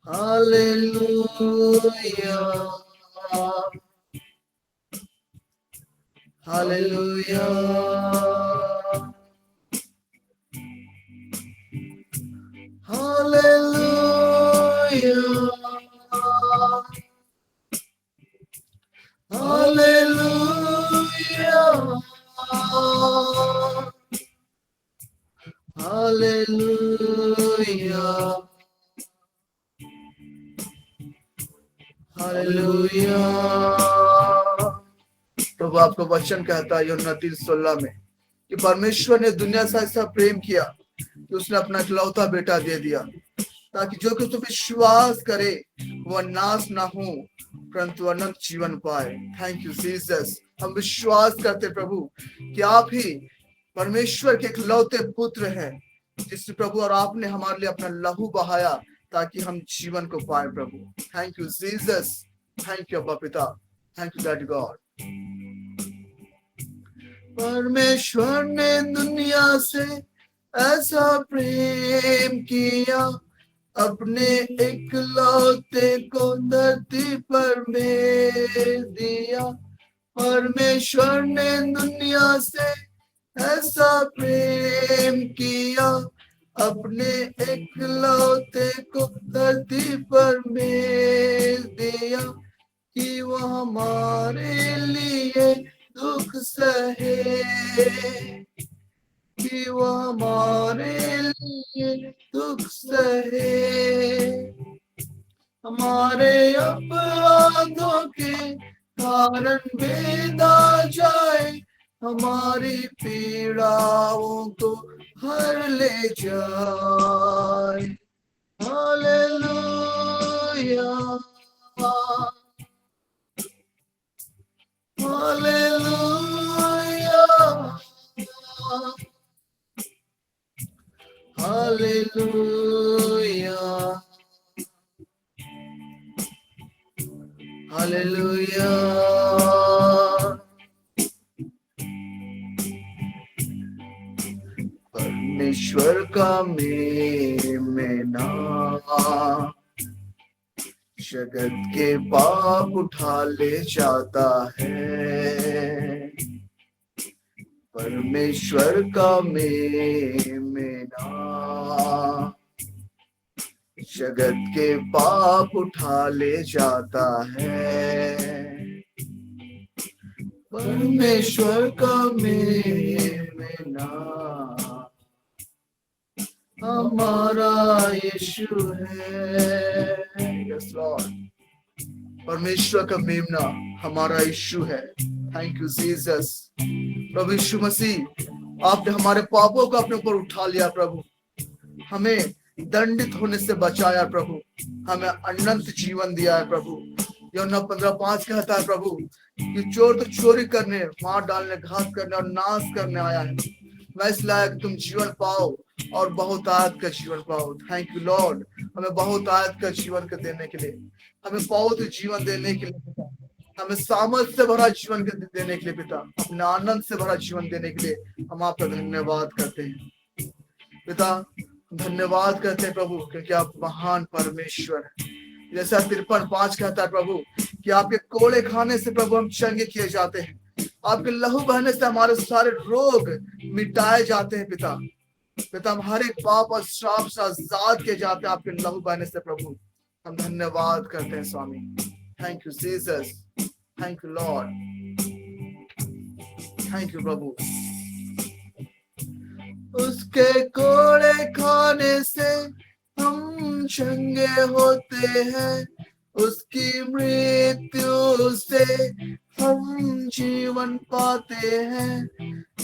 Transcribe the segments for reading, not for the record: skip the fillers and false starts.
Hallelujah. Hallelujah. Hallelujah. Hallelujah. Hallelujah. Hallelujah. प्रभु आपका वचन कहता है यूहन्ना 3:16 में कि परमेश्वर ने दुनिया से ऐसा प्रेम किया कि उसने अपना इकलौता बेटा दे दिया ताकि जो कि तुम विश्वास करे वह नाश ना हो परंतु अनंत जीवन पाए। Thank you Jesus. हम विश्वास करते प्रभु कि आप ही परमेश्वर के इकलौते पुत्र हैं जिस प्रभु और आपने हमारे लिए अपना लहू बहाया ताकि हम जीवन को पाए प्रभु। Thank you Jesus. Thank you अब्बा पिता। Thank you daddy God. परमेश्वर ने दुनिया से ऐसा प्रेम किया अपने इकलौते को धरती पर भेज दिया। परमेश्वर ने दुनिया से ऐसा प्रेम किया अपने इकलौते को धरती पर भेज दिया कि वह हमारे लिए दुख सहे कि वह हमारे लिए दुख सहे हमारे अपराधों के कारण भेदा जाए हमारी पीड़ाओं को हर ले जाए। Hallelujah hallelujah hallelujah hallelujah. परमेश्वर का मेमना जगत के पाप उठा ले जाता है। परमेश्वर का मेमना जगत के पाप उठा ले जाता है। परमेश्वर का मेमना हमारा यीशु है। Yes Lord. परमेश्वर का मेमना हमारा यीशु है। Thank you Jesus. प्रभु यीशु मसीह आपने हमारे पापों को अपने ऊपर उठा लिया प्रभु। हमें दंडित होने से बचाया प्रभु। हमें अनंत जीवन दिया है प्रभु। यूहन्ना 15:5 कहता है प्रभु कि चोर तो चोरी करने मार डालने घात करने और नाश करने आया है मैं इसलिए कि तुम जीवन पाओ और बहुत आयत का जीवन पाओ। Thank you Lord. हमें बहुत आयत का जीवन को देने के लिए हमें बहुत जीवन देने के लिए पिता हमें सामर्थ से भरा जीवन देने के लिए पिता अपने आनंद से भरा जीवन देने के लिए हम आपका धन्यवाद करते हैं पिता। धन्यवाद करते हैं प्रभु क्योंकि आप महान परमेश्वर हैं। जैसा 53:5 कहता है प्रभु कि आपके कोड़े खाने से प्रभु हम चंगे किए जाते हैं। आपके लहू बहने से हमारे सारे रोग मिटाए जाते हैं पिता। पिता हम हर एक पाप और श्राप से आजाद किए जाते हैं आपके लहू बहने से प्रभु। हम धन्यवाद करते हैं स्वामी। Thank you Jesus. Thank you Lord. Thank you प्रभु। उसके कोड़े खाने से हम चंगे होते हैं। उसकी मृत्यु से हम जीवन पाते हैं।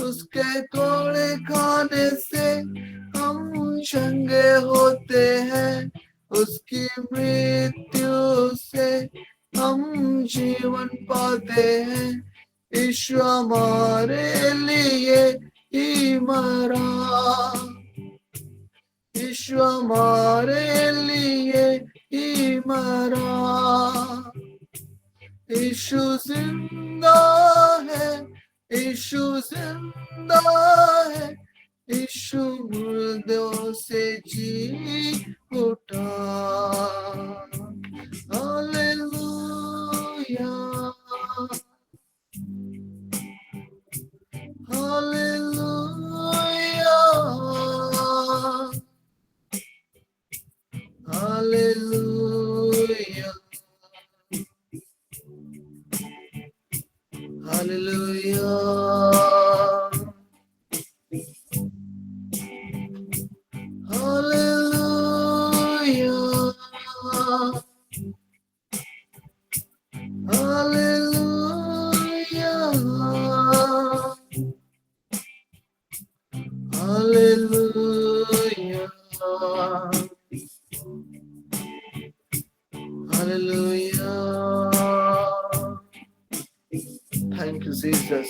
उसके कोड़े खाने से हम चंगे होते हैं। उसकी मृत्यु से हम जीवन पाते हैं। यीशु हमारे लिए ही मरा। यीशु हमारे लिए ही मरा। यीशु जिंदा है। यीशु जिंदा है। यीशु मुर्दों से जी उठा। Hallelujah, hallelujah, hallelujah, hallelujah, hallelujah, Hallelujah. Hallelujah. Hallelujah. Thank you, Jesus.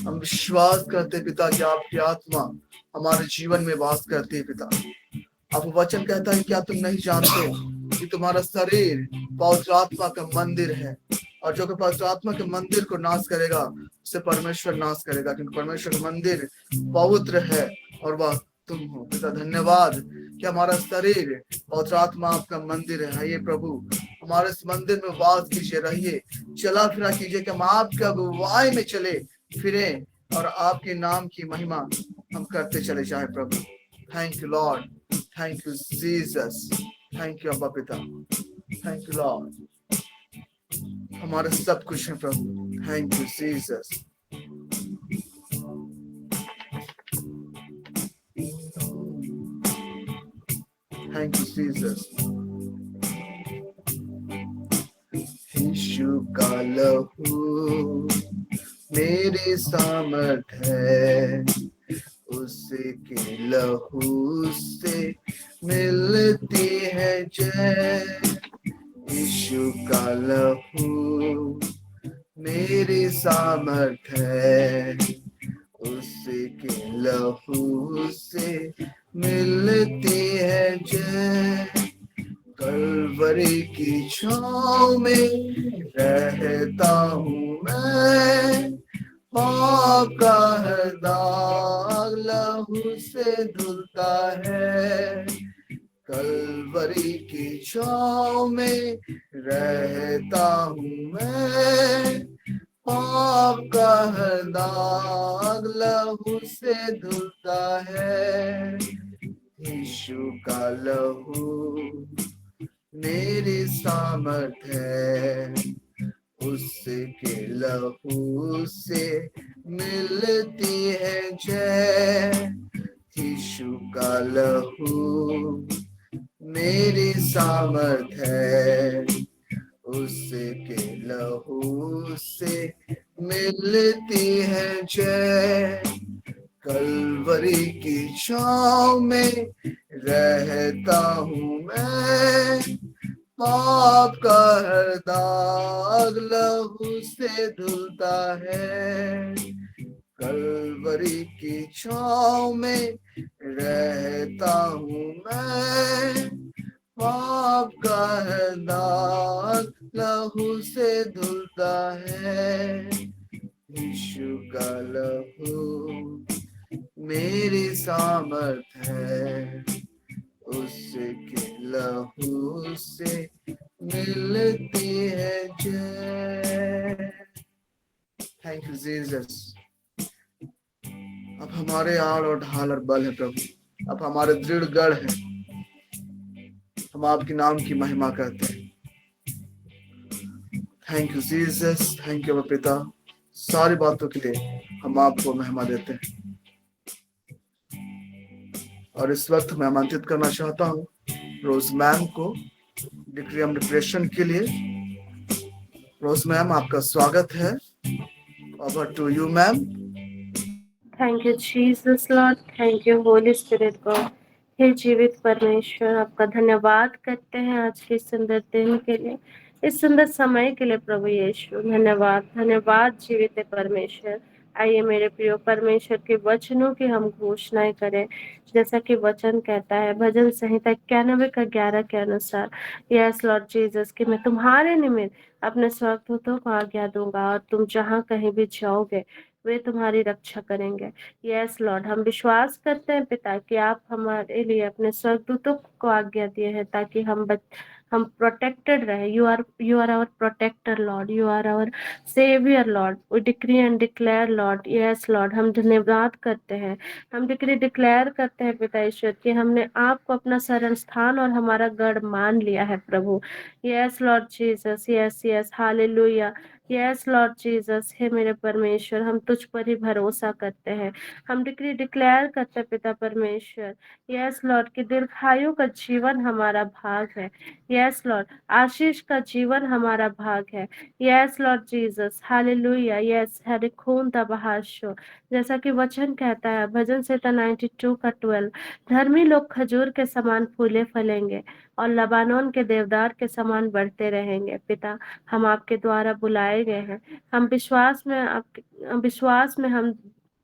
हम विश्वास करते हैं पिता कि आपकी आत्मा हमारे जीवन में वास करती है पिता। आपका वचन कहता है क्या तुम नहीं जानते कि तुम्हारा शरीर पवित्र आत्मा का मंदिर है, और जो कि पवित्र आत्मा के मंदिर को नाश करेगा उसे परमेश्वर नाश करेगा, क्योंकि परमेश्वर का मंदिर पवित्र है और वह तुम हो। पिता धन्यवाद कि हमारा शरीर पवित्र आत्मा आपका मंदिर है। ये प्रभु हमारे इस मंदिर में वास कीजिए, रहिए, चला फिरा कीजिए कि हम आपके अगुवाई में चले फिरे और आपके नाम की महिमा हम करते चले जाए प्रभु। Thank you Lord, thank you Jesus, thank you अब्बा पिता, थैंक यू लॉर्ड, हमारा सब कुछ है प्रभु। Thank you Jesus. Thank you Jesus. Yeshu का लहू मेरी सामर्थ है, उसके लहू से मिलती है जय। यीशु का लहू मेरी सामर्थ है, उसके लहू से मिलती है जय। कलवरी की छाँव में रहता हूँ मैं, पाप का हर दाग लहू से धुलता है। कलवरी की छाँव में रहता हूँ मैं, पाप का हर दाग लहू से धुलता है। यीशु का लहू मेरी सामर्थ है, उसके लहू से मिलती है जय। यीशु का लहू मेरी सामर्थ है, उसके लहू से मिलती है जय। कलवरी की छाँव में रहता हूँ मैं, पाप का हर दाग लहू से धुलता है। कलवरी की छाँव में रहता हूँ मैं, पाप का हर दाग लहू से धुलता है। यीशु का लहू मेरी सामर्थ है, उसके लहू से मिलती है जय। Thank you Jesus. अब हमारे आड़ और ढाल और बल है प्रभु, अब हमारे दृढ़ गढ़ है, हम आपके नाम की महिमा करते हैं। Thank you Jesus, thank you पिता। सारी बातों के लिए हम आपको महिमा देते हैं। और इस वक्त मैं आमंत्रित करना चाहता हूँ रोज मैम को डिक्रियम डिप्रेशन के लिए। रोज मैम आपका स्वागत है। Over to you ma'am. Thank you Jesus Lord, thank you Holy Spirit God. हे जीवित परमेश्वर, आपका धन्यवाद करते हैं आज के सुंदर दिन के लिए, इस सुंदर समय के लिए प्रभु यीशु। धन्यवाद, धन्यवाद जीवित परमेश्वर। आइए मेरे प्रियो परमेश्वर के वचनों की हम घोषणाएं करें, जैसा कि वचन कहता है भजन संहिता 91:11 के अनुसार, यस लॉर्ड जीसस, कि मैं तुम्हारे निमित्त अपने स्वर्गदूतों को आज्ञा दूंगा और तुम जहाँ कहीं भी जाओगे वे तुम्हारी रक्षा करेंगे। यस लॉर्ड, हम विश्वास करते हैं पिता कि आप हमारे लिए अपने स्वर्गदूतों को आज्ञा दिए हैं ताकि हम प्रोटेक्टेड रहे। You are our protector lord, you are our saviour lord. We decree and declare lord, yes lord, हम धन्यवाद करते हैं, हम डिक्री डिक्लेयर करते हैं पिता ईश्वर कि हमने आपको अपना शरण स्थान और हमारा गढ़ मान लिया है प्रभु। Yes Lord Jesus, yes yes, hallelujah. Yes Lord Jesus, हे मेरे परमेश्वर, हम तुझ पर ही भरोसा करते हैं, हम डिक्री डिक्लेयर करते हैं पिता परमेश्वर। यस लॉर्ड, कि दीर्घायु का जीवन हमारा भाग है। यस लॉर्ड, आशीष का जीवन हमारा भाग है। Yes Lord Jesus, hallelujah. Yes, हरे खून तबहाशो, जैसा कि वचन कहता है भजन संहिता 92 का 12, धर्मी लोग खजूर के समान फूले फलेंगे और लबानोन के देवदार के समान बढ़ते रहेंगे। पिता, हम आपके द्वारा बुलाए गए हैं, हम विश्वास में हम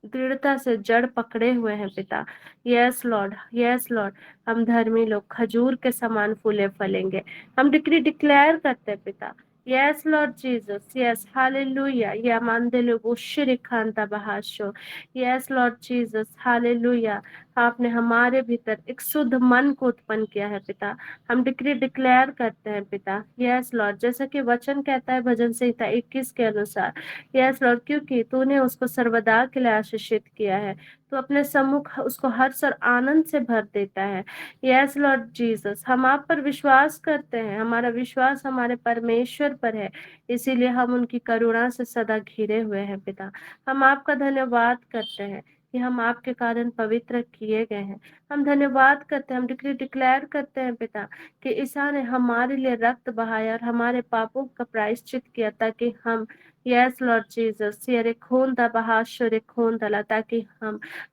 दृढ़ता से जड़ पकड़े हुए हैं पिता। यस लॉर्ड, यस लॉर्ड, हम धर्मी लोग खजूर के समान फूले फलेंगे, हम डिक्री डिक्लेयर करते हैं पिता। Yes Lord Jesus, yes, hallelujah. या मानदेलो बुशिरी खांता बहाशो, यस लॉर्ड जीसस, हालेलुया। आपने हमारे भीतर एक शुद्ध मन को उत्पन्न किया है पिता, हम डिक्री डिक्लेयर करते हैं पिता। यस लॉर्ड, जैसा कि वचन कहता है भजन संहिता 21 के अनुसार, यस लॉर्ड, क्योंकि तूने उसको सर्वदा के लिए आशीषित किया है, तो अपने सम्मुख उसको हर्ष और आनंद से भर देता है। यस लॉर्ड जीसस, हम आप पर विश्वास करते हैं, हमारा विश्वास हमारे परमेश्वर पर है, इसीलिए हम उनकी करुणा से सदा घिरे हुए हैं पिता। हम आपका धन्यवाद करते हैं कि हम आपके कारण पवित्र किए गए हैं, हम धन्यवाद करते हैं, हम डिक्री डिक्लेयर करते हैं पिता कि ईसा ने हमारे लिए रक्त बहाया और हमारे पापों का प्रायश्चित किया ताकि हम, यस लॉर्ड जीसस, ये खून दा बहाशुर खून दला, ताकि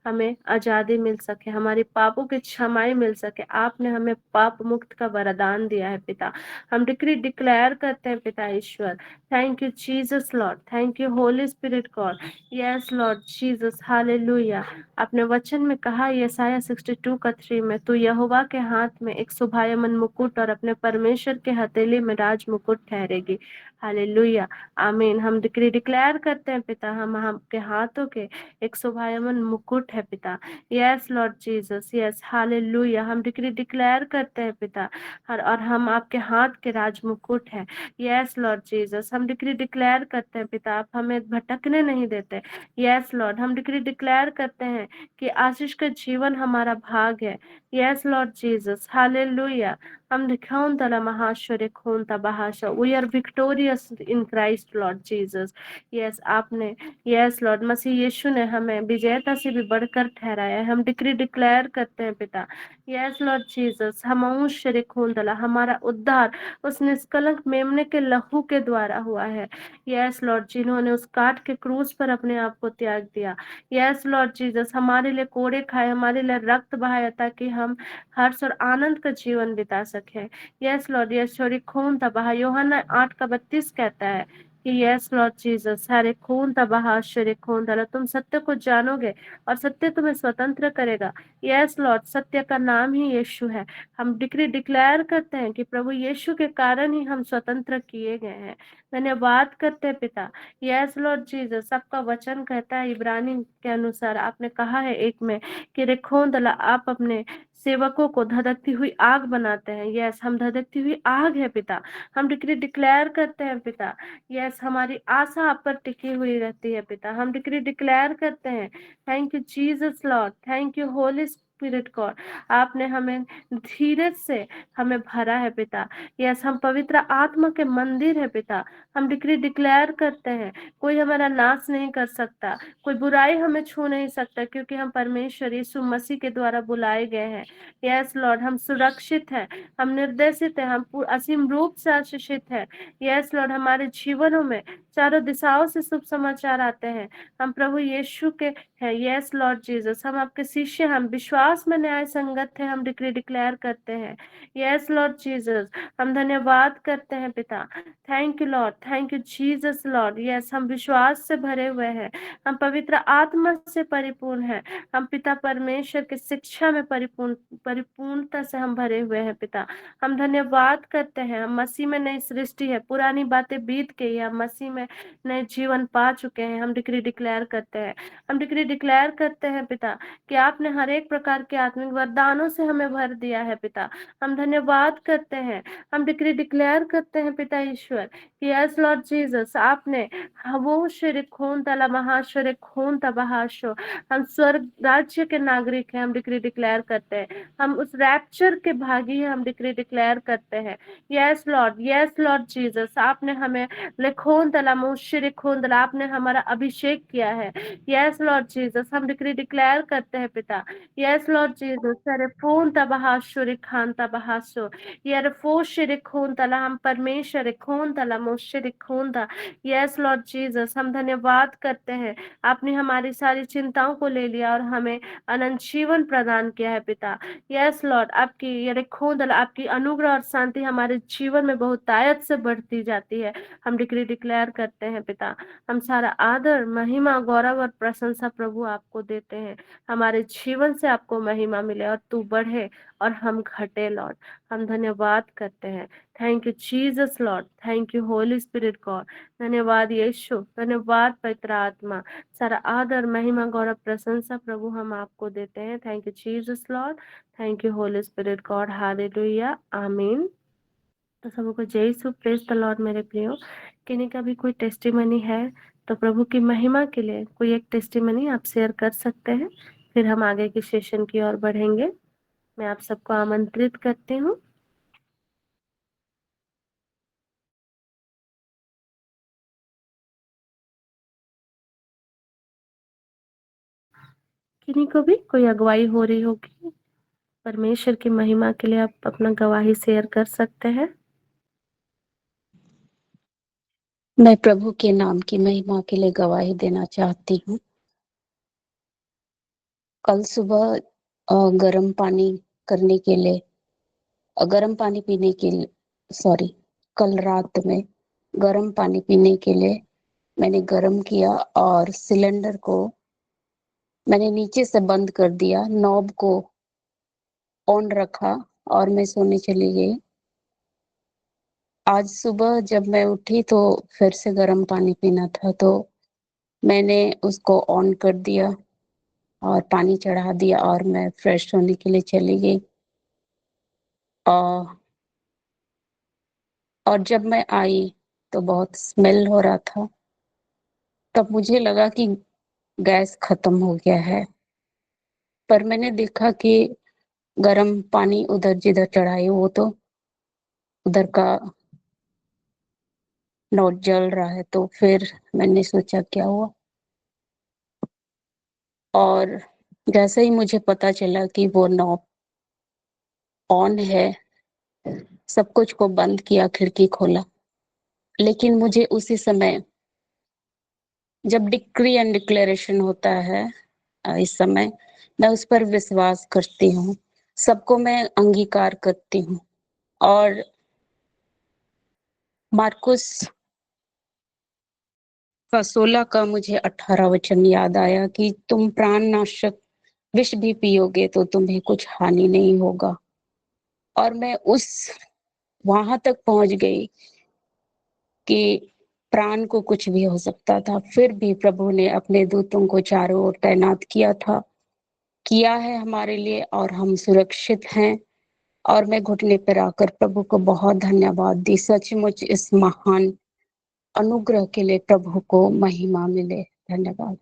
हमें आजादी मिल सके, हमारी पापों की क्षमाई मिल सके। आपने हमें पाप मुक्त का वरदान दिया है पिता, हम डिक्री डिक्लेयर करते हैं पिता ईश्वर। Thank you Jesus Lord, thank you Holy Spirit God. Yes Lord Jesus, hallelujah. अपने वचन में कहा यसाया 62 का 3 में, तू यहोवा के हाथ में एक शोभायमान मुकुट और अपने परमेश्वर के हथेली में राज मुकुट ठहरेगी। हालेलुया, आमीन। हम डिक्री डिक्लेयर करते हैं पिता, हम आपके हाथों के एक शोभायमान मुकुट है पिता। Yes Lord Jesus, yes, hallelujah. हम डिक्री डिक्लेयर करते हैं पिता, और हम आपके हाथ के राज मुकुट है। यस लॉर्ड जीसस, हम डिक्री डिक्लेयर करते हैं पिता, आप हमें भटकने नहीं देते। यस लॉर्ड, हम डिक्री डिक्लेयर करते हैं कि आशीष का जीवन हमारा भाग है। Yes Lord Jesus, hallelujah. हम दिखाऊं तला महाश्वर्य खून तबाहाशा, we are victorious in Christ lord Jesus. Yes, आपने, यस लॉर्ड, मसीह यीशु ने हमें विजेता से भी बढ़कर ठहराया है, हम डिक्री डिक्लेयर करते हैं पिता। यस लॉर्ड जीसस, हम अंशर्य खून तला, हमारा उद्धार उस निष्कलंक मेमने के लहू के द्वारा हुआ है। यस लॉर्ड, जिन्होंने उस काट के क्रूस पर अपने आप को त्याग दिया। यस लॉर्ड जीसस, हमारे लिए कोड़े खाए, हमारे लिए रक्त बहाया ताकि हम हर्ष और आनंद का जीवन बिता सके। यस लॉर्ड, यस छोरी खून तबाह, यूहन्ना 8:32 कहता है कि यस लॉर्ड जीसस, सारे खून तबाह आश्चर्य खून डाला, तुम सत्य को जानोगे और सत्य तुम्हें स्वतंत्र करेगा। यस लॉर्ड, सत्य का नाम ही यीशु है। हम डिक्री डिक्लेयर करते हैं कि प्रभु यीशु के कारण ही हम स्वतंत्र किए गए हैं। धन्यवाद करते हैं पिता। यस लॉर्ड जीसस, आपका वचन कहता है इब्रानी के अनुसार, आपने कहा है एक में कि रेखोंदला, आप अपने सेवकों को धधकती हुई आग बनाते हैं। यस, हम धधकती हुई आग है पिता, हम डिक्री डिक्लेयर करते हैं पिता। यस, हमारी आशा आप पर टिकी हुई रहती है पिता, हम डिक्री डिक्लेयर करते हैं। Thank you Jesus Lord, thank you Holy Spirit God, आपने हमें धीरज से हमें भरा है पिता। यस, हम पवित्र आत्मा के मंदिर है पिता, हम डिक्री डिक्लेयर करते हैं कोई हमारा नाश नहीं कर सकता, कोई बुराई हमें छू नहीं सकता, क्योंकि हम परमेश्वर यीशु मसीह के द्वारा बुलाए गए हैं। यस लॉर्ड, हम सुरक्षित हैं, हम निर्देशित हैं, हम असीम रूप से आशीषित हैं। यस लॉर्ड, हमारे जीवनों में चारों दिशाओं से शुभ समाचार आते हैं, हम प्रभु यीशु के हैं। यस लॉर्ड जीसस, हम आपके शिष्य, हम विश्वास विश्वास में न्याय संगत थे, हम डिक्री डिक्लेयर करते हैं। यस लॉर्ड जीसस, हम धन्यवाद करते हैं पिता। Thank you Lord, thank you Jesus Lord. Yes, हम विश्वास से भरे हुए हैं, हम पवित्र आत्मा से परिपूर्ण हैं, हम पिता परमेश्वर की शिक्षा में परिपूर्णता से हम भरे हुए हैं पिता। हम धन्यवाद करते हैं, हम मसीह में नई सृष्टि है, पुरानी बातें बीत गई है, हम मसीह में नए जीवन पा चुके हैं। हम डिक्री डिक्लेयर करते हैं, हम डिक्री डिक्लेयर करते हैं पिता कि आपने हर एक प्रकार के आत्मिक वरदानों से हमें भर दिया है पिता। हम धन्यवाद करते हैं, हम डिक्री डिक्लेयर करते हैं पिता ईश्वर कि यस लॉर्ड जीसस, आपने वो शिरिक खून तला महाशिरिक खून तबाहाशो, हम स्वर्ग राज्य के नागरिक हैं, हम डिक्री डिक्लेयर करते हैं, हम उस रैप्चर के भागी हैं, हम डिक्री डिक्लेयर करते हैं। यस लॉर्ड जीसस, आपने हमें लेखोन तला मुशिरिक खून तला, आपने हमारा अभिषेक किया है। यस लॉर्ड जीसस, हम डिक्री डिक्लेयर करते हैं पिता। यस लॉर्ड जीसस, सारे फोन तबाहाशुरिक खान तबाहाशो, यार फोशिरिक खून तला, हम परमेश्वर खून तला मुशिरिक खून था। यस लॉर्ड जीसस, हम धन्यवाद करते हैं, आपने हमारी सारी चिंताओं को ले लिया और हमें अनंत जीवन प्रदान किया है पिता। यस लॉर्ड, आपकी ये खून दल, आपकी अनुग्रह और शांति हमारे जीवन में बहुत आयत से बढ़ती जाती है। हम डिक्री डिक्लेयर करते हैं पिता, हम सारा आदर महिमा गौरव और प्रशंसा प्रभु आपको देते हैं। हमारे जीवन से आपको महिमा मिले और तू बढ़े और हम घटे लॉर्ड। हम धन्यवाद करते हैं। Thank you Jesus Lord, thank you Holy Spirit God. धन्यवाद यीशु, धन्यवाद पवित्र आत्मा। सारा आदर महिमा गौरव प्रशंसा प्रभु हम आपको देते हैं। Thank you Jesus Lord, thank you Holy Spirit God. Hallelujah, आमीन। तो सबको जय यीशु, प्रेज द लॉर्ड मेरे प्रियो। किन्हीं का भी कोई टेस्टिमनी है तो प्रभु की महिमा के लिए कोई एक टेस्टिमनी आप शेयर कर सकते हैं, फिर हम आगे की सेशन की ओर बढ़ेंगे। मैं आप सबको आमंत्रित करती हूँ। किन्हीं को भी कोई अगुवाई हो रही होगी परमेश्वर की महिमा के लिए, आप अपना गवाही शेयर कर सकते हैं। मैं प्रभु के नाम की महिमा के लिए गवाही देना चाहती हूँ। कल सुबह गर्म पानी करने के लिए, गर्म पानी पीने के लिए, सॉरी, कल रात में गर्म पानी पीने के लिए मैंने गर्म किया और सिलेंडर को मैंने नीचे से बंद कर दिया, नॉब को ऑन रखा और मैं सोने चली गई। आज सुबह जब मैं उठी तो फिर से गर्म पानी पीना था, तो मैंने उसको ऑन कर दिया और पानी चढ़ा दिया और मैं फ्रेश होने के लिए चली गई। और जब मैं आई तो बहुत स्मेल हो रहा था। तब मुझे लगा कि गैस खत्म हो गया है, पर मैंने देखा कि गर्म पानी उधर जिधर चढ़ाई वो तो उधर का नॉट जल रहा है। तो फिर मैंने सोचा क्या हुआ, और जैसे ही मुझे पता चला कि वो नॉब ऑन है, सब कुछ को बंद किया, खिड़की खोला। लेकिन मुझे उसी समय, जब डिक्री एंड डिक्लेरेशन होता है, इस समय मैं उस पर विश्वास करती हूँ, सबको मैं अंगीकार करती हूँ। और मार्कुस का 16 का मुझे 18 वचन याद आया कि तुम प्राणनाशक विष भी पियोगे तो तुम्हें कुछ हानि नहीं होगा। और मैं वहां तक पहुंच गई कि प्राण को कुछ भी हो सकता था, फिर भी प्रभु ने अपने दूतों को चारों ओर तैनात किया है हमारे लिए, और हम सुरक्षित हैं। और मैं घुटने पर आकर प्रभु को बहुत धन्यवाद दी। सचमुच इस महान अनुग्रह के लिए प्रभु को महिमा मिले। धन्यवाद।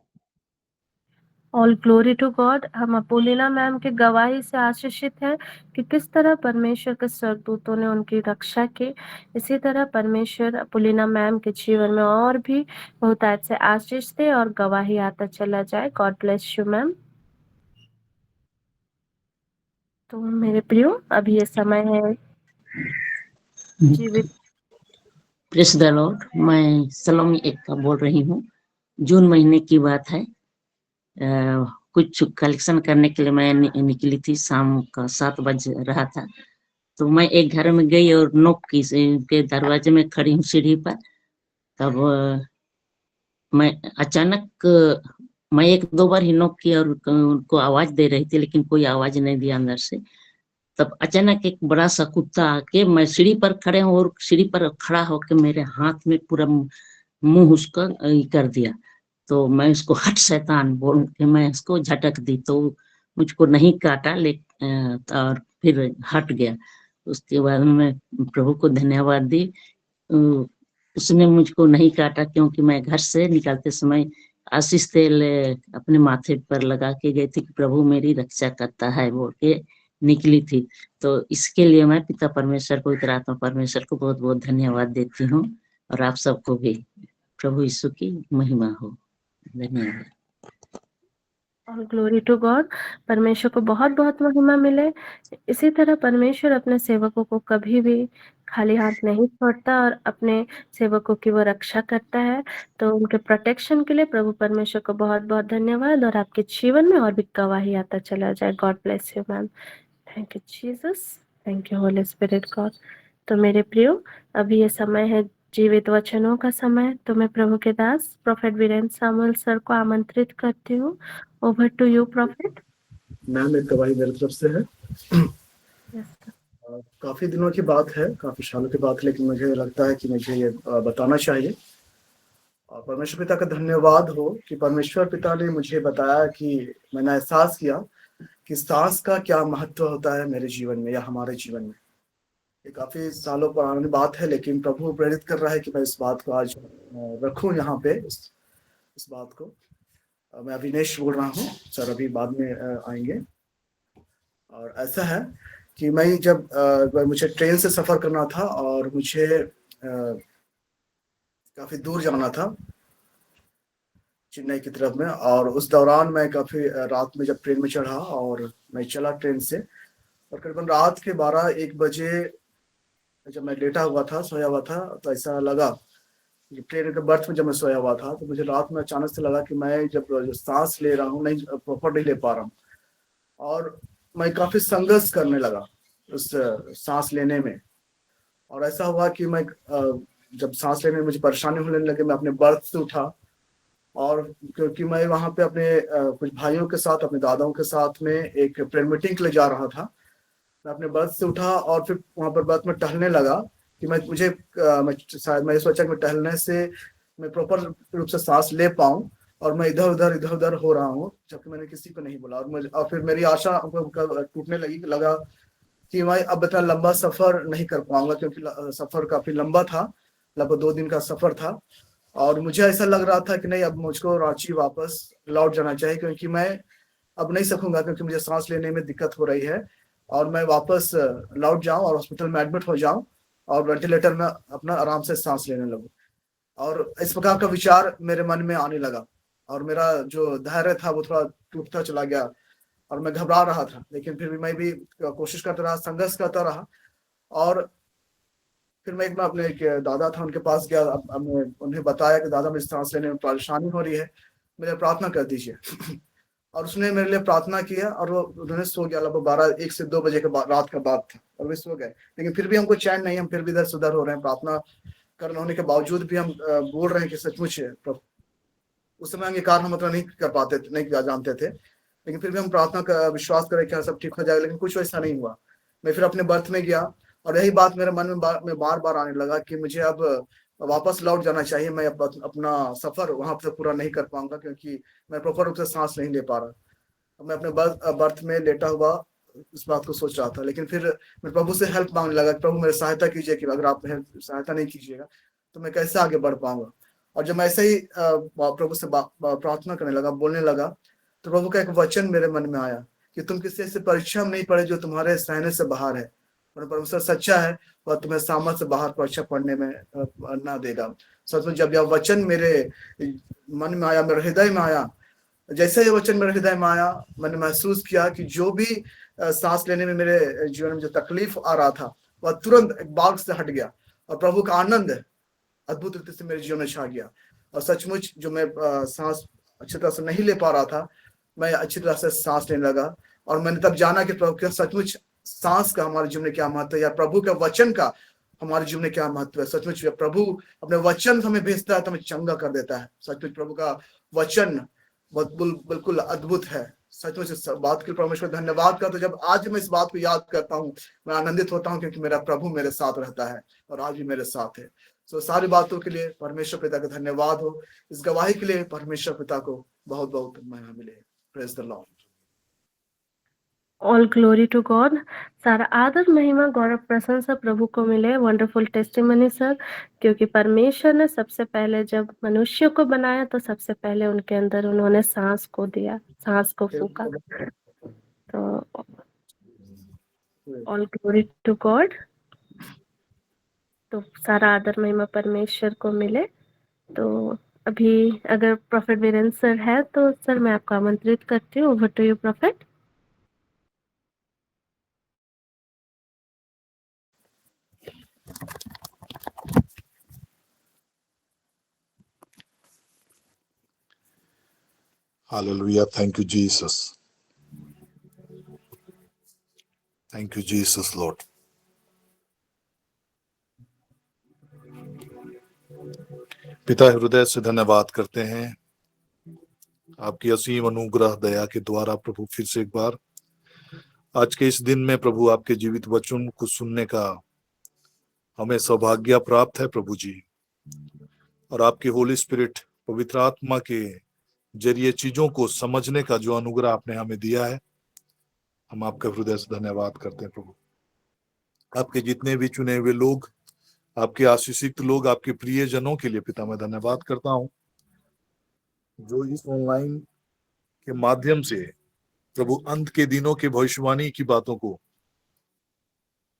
All glory to God. हम अपोलिना मैम के गवाही से आशीषित हैं कि किस तरह परमेश्वर के स्वर्गदूतों ने उनकी रक्षा की। इसी तरह परमेश्वर अपोलिना मैम के जीवन में और भी बहुतायत से आशीष दे और गवाही आता चला जाए। God bless you ma'am. तो मेरे प्रियो, अभी ये समय है जीवित। Press the Lord. मैं सलोमी एक का बोल रही हूँ। जून महीने की बात है, कुछ कलेक्शन करने के लिए मैं निकली थी। शाम का 7 बज रहा था, तो मैं एक घर में गई और नॉक की, के दरवाजे में खड़ी हूँ सीढ़ी पर। तब मैं अचानक मैं 1-2 बार ही नॉक किया और उनको आवाज दे रही थी, लेकिन कोई आवाज नहीं दिया अंदर से। तब अचानक एक बड़ा सा कुत्ता आके, मैं सीढ़ी पर खड़े हूँ और सीढ़ी पर खड़ा होकर मेरे हाथ में पूरा मुंह उसका कर दिया। तो मैं उसको हट शैतान बोल के मैं उसको झटक दी, तो मुझको नहीं काटा, और फिर हट गया। उसके बाद मैं प्रभु को धन्यवाद दी, उसने मुझको नहीं काटा, क्योंकि मैं घर से निकलते समय आशीष तेल अपने माथे पर लगा के गई थी कि प्रभु मेरी रक्षा करता है बोल के निकली थी। तो इसके लिए मैं पिता परमेश्वर को, पवित्र आत्मा परमेश्वर को बहुत बहुत धन्यवाद देती हूँ, और आप सबको भी। प्रभु यीशु की महिमा हो। धन्यवाद। और ग्लोरी टू गॉड। परमेश्वर को बहुत बहुत महिमा मिले। इसी तरह परमेश्वर अपने सेवकों को कभी भी खाली हाथ नहीं छोड़ता और अपने सेवकों की वो रक्षा करता है। तो उनके प्रोटेक्शन के लिए प्रभु परमेश्वर को बहुत बहुत धन्यवाद, और आपके जीवन में और भी गवाही आता चला जाए। God bless you ma'am. Thank you Jesus, thank you Holy Spirit God. तो मेरे प्रियो, अभी ये समय है जीवित वचनों का समय। तो मैं प्रभु के दास प्रोफेट वीरेंद्र सामुएल सर को आमंत्रित करती हूँ। Over to you prophet. Ma'am, एक गवाही मेरी तरफ से है। काफी दिनों की बात है, काफी सालों की बात है, लेकिन मुझे लगता है कि मुझे ये बताना चाहिए। और परमेश्वर पिता का धन्यवाद हो कि परमेश्वर पिता ने मुझे बताया कि मैंने एहसास किया कि सांस का क्या महत्व होता है मेरे जीवन में या हमारे जीवन में। ये काफी सालों पुरानी बात है, लेकिन प्रभु प्रेरित कर रहा है कि मैं इस बात को आज रखूं यहाँ पे, इस बात को। मैं अविनेश बोल रहा हूँ सर, अभी बाद में आएंगे। और ऐसा है कि मैं जब मुझे ट्रेन से सफर करना था और मुझे काफी दूर जाना था चेन्नई की तरफ में, और उस दौरान मैं काफी रात में जब ट्रेन में चढ़ा और मैं चला ट्रेन से, और करीबन रात के 12-1 बजे जब मैं लेटा हुआ था, सोया हुआ था, तो ऐसा लगा ट्रेन के बर्थ में जब मैं सोया हुआ था, तो मुझे रात में अचानक से लगा कि मैं जब सांस ले रहा हूँ नहीं प्रॉपर नहीं ले पा रहा हूँ, और मैं काफी संघर्ष करने लगा उस सांस लेने में। और ऐसा हुआ कि मैं जब सांस लेने में मुझे परेशानी होने लगी, मैं अपने बर्थ से उठा, और क्योंकि मैं वहां पे अपने कुछ भाइयों के साथ, अपने दादाओं के साथ में एक प्रेयर मीटिंग के लिए जा रहा था, मैं अपने बर्थ से उठा और फिर वहां पर बर्थ में टहलने लगा कि मैं सोचा कि मैं टहलने से मैं प्रॉपर रूप से सांस ले पाऊं, और मैं इधर उधर हो रहा हूँ, जबकि मैंने किसी को नहीं बोला। और फिर मेरी आशा टूटने लगा कि मैं अब इतना लंबा सफर नहीं कर पाऊंगा, क्योंकि सफर काफी लंबा था, लगभग 2 दिन का सफर था। और मुझे ऐसा लग रहा था कि नहीं, अब मुझको रांची वापस लौट जाना चाहिए, क्योंकि मैं अब नहीं सकूंगा, क्योंकि मुझे सांस लेने में दिक्कत हो रही है, और मैं वापस लौट जाऊं और हॉस्पिटल में एडमिट हो जाऊं और वेंटिलेटर में अपना आराम से सांस लेने लगूं। और इस प्रकार का विचार मेरे मन में आने लगा, और मेरा जो धैर्य था वो थोड़ा टूटता चला गया, और मैं घबरा रहा था। लेकिन फिर भी मैं भी कोशिश करता रहा, संघर्ष करता रहा। और फिर मैं अपने एक दादा था, उनके पास गया। हमने उन्हें बताया कि दादा, मुझे सांस लेने में परेशानी हो रही है, मुझे प्रार्थना कर दीजिए। और उसने मेरे लिए प्रार्थना किया, और वो उन्होंने सो गया। लगभग 1 से 2 बजे के बाद रात का बात था, और वे सो गए। लेकिन फिर भी हमको चैन नहीं, हम फिर भी इधर सुधर हो रहे हैं। प्रार्थना करने होने के बावजूद भी हम बोल रहे हैं कि सचमुच उस समय अंगीकार हम मतलब नहीं कर पाते थे, नहीं जानते थे, लेकिन फिर भी हम प्रार्थना का विश्वास करें कि सब ठीक हो जाएगा। लेकिन कुछ वैसा नहीं हुआ। मैं फिर अपने बर्थ में गया, और यही बात मेरे मन में बार बार आने लगा कि मुझे अब वापस लौट जाना चाहिए। मैं अपना सफर वहां से पूरा नहीं कर पाऊंगा, क्योंकि मैं प्रॉपर रूप से सांस नहीं ले पा रहा। मैं अपने बर्थ में लेटा हुआ इस बात को सोच रहा था। लेकिन फिर मैं प्रभु से हेल्प मांगने लगा, प्रभु मेरी सहायता कीजिए, कि अगर आप सहायता नहीं कीजिएगा तो मैं कैसे आगे बढ़ पाऊंगा। और जब मैं ऐसे ही प्रभु से प्रार्थना करने लगा, बोलने लगा, तो प्रभु का एक वचन मेरे मन में आया कि तुम किसी ऐसे परीक्षा में नहीं पड़े जो तुम्हारे सहने से बाहर है, और परमेश्वर सच्चा है, वह तुम्हें सामर्थ से बाहर परीक्षा पढ़ने में ना देगा। सच में जब यह वचन मेरे मन में आया, मेरे हृदय में आया, जैसे ये वचन मेरे हृदय में आया, मैंने महसूस किया कि जो भी सांस लेने में मेरे जीवन में जो तकलीफ आ रहा था, वह तुरंत एक बाग से हट गया, और प्रभु का आनंद अद्भुत रीति से मेरे जीवन में छा गया। और सचमुच जो मैं सांस अच्छी तरह से नहीं ले पा रहा था, मैं अच्छी तरह से सांस लेने लगा, और मैंने तब जाना कि प्रभु का सचमुच सांस का हमारे जीवन में क्या महत्व है, या प्रभु का वचन का हमारे जीवन में क्या महत्व है। सचमुच प्रभु अपने वचन हमें भेजता है तो हमें चंगा कर देता है। सचमुच प्रभु का वचन बिल्कुल अद्भुत है। सचमुच इस बात के परमेश्वर धन्यवाद करता हूं। जब आज मैं इस बात को याद करता हूँ, मैं आनंदित होता हूँ, क्योंकि मेरा प्रभु मेरे साथ रहता है और आज भी मेरे साथ है। तो सारी बातों के लिए परमेश्वर पिता का धन्यवाद हो। इस गवाही के लिए परमेश्वर पिता को बहुत बहुत महिमा मिले। Praise the lord. All glory to God. सारा आदर, महिमा, गौरव, प्रशंसा प्रभु को मिले। वंडरफुल टेस्टिमनी सर, क्योंकि परमेश्वर ने सबसे पहले जब मनुष्य को बनाया तो सबसे पहले उनके अंदर उन्होंने सांस को दिया, सांस को फूका। तो ऑल ग्लोरी टू गॉड। तो सारा आदर महिमा परमेश्वर को मिले। तो अभी अगर प्रोफेट वीरेंद्र सर है तो सर मैं आपको आमंत्रित करती हूँ। Over to you prophet. Hallelujah. Thank you, Jesus. Thank you, Jesus, Lord. पिता हृदय से धन्यवाद करते हैं आपकी असीम अनुग्रह दया के द्वारा प्रभु, फिर से एक बार आज के इस दिन में प्रभु आपके जीवित वचन को सुनने का हमें सौभाग्य प्राप्त है प्रभु जी। और आपके होली स्पिरिट पवित्र आत्मा के जरिए चीजों को समझने का जो अनुग्रह आपने हमें दिया है, हम आपका हृदय से धन्यवाद करते हैं प्रभु। आपके जितने भी चुने हुए लोग, आपके आशीषित लोग, आपके प्रिय जनों के लिए पिता मैं धन्यवाद करता हूं, जो इस ऑनलाइन के माध्यम से प्रभु अंत के दिनों के भविष्यवाणी की बातों को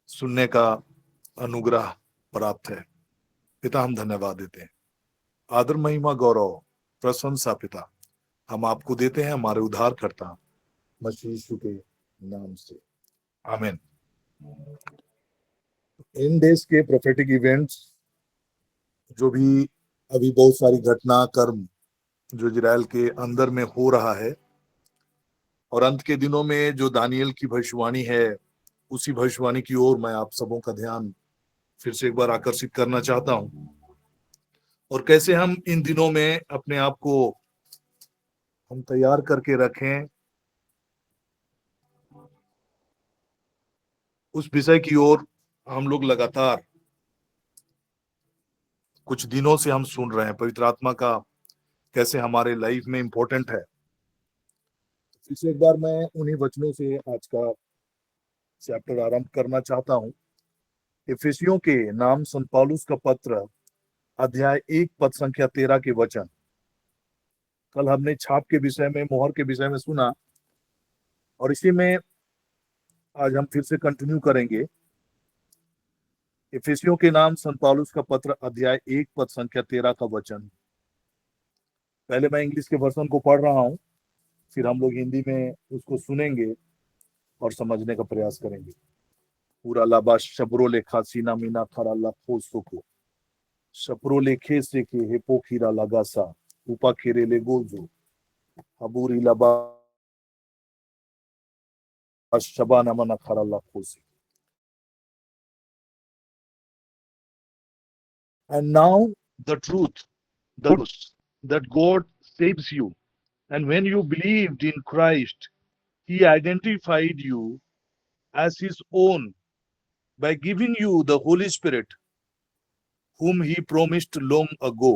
सुनने का अनुग्रह प्राप्त है। पिता हम धन्यवाद देते हैं। आदर महिमा गौरव प्रशंसा पिता हम आपको देते हैं, हमारे उद्धारकर्ता मसीह यीशु के नाम से, आमीन। इन डेज के प्रोफेटिक इवेंट्स, जो भी अभी बहुत सारी घटना कर्म जो इजराइल के अंदर में हो रहा है, और अंत के दिनों में जो दानियल की भविष्यवाणी है, उसी भविष्यवाणी की ओर मैं आप सबों का ध्यान फिर से एक बार आकर्षित करना चाहता हूं, और कैसे हम इन दिनों में अपने आप को हम तैयार करके रखें, उस विषय की ओर हम लोग लगातार कुछ दिनों से हम सुन रहे हैं। पवित्र आत्मा का कैसे हमारे लाइफ में इंपॉर्टेंट है। फिर एक बार मैं उन्हीं वचनों से आज का चैप्टर आरंभ करना चाहता हूं। इफिसियों के नाम संत पौलुस का पत्र, अध्याय 1 पद संख्या 13 के वचन। कल हमने छाप के विषय में, मोहर के विषय में सुना, और इसी में आज हम फिर से कंटिन्यू करेंगे। इफिसियों के नाम संत पौलुस का पत्र, अध्याय 1 पद संख्या 13 का वचन। पहले मैं इंग्लिश के वर्जन को पढ़ रहा हूं, फिर हम लोग हिंदी में उसको सुनेंगे और समझने का प्रयास करेंगे। पूरा लाबा शबरो लेखा सीना मीना खरा लाखो को शपरो लेखे से के हेपो खीरा लगासा उपा खेरे ले गोजो अबूरी लाबा शबाना मना खरा लाखो से। And now the truth that God saves you, and when you believed in Christ, He identified you as His own by giving you the Holy Spirit, whom He promised long ago.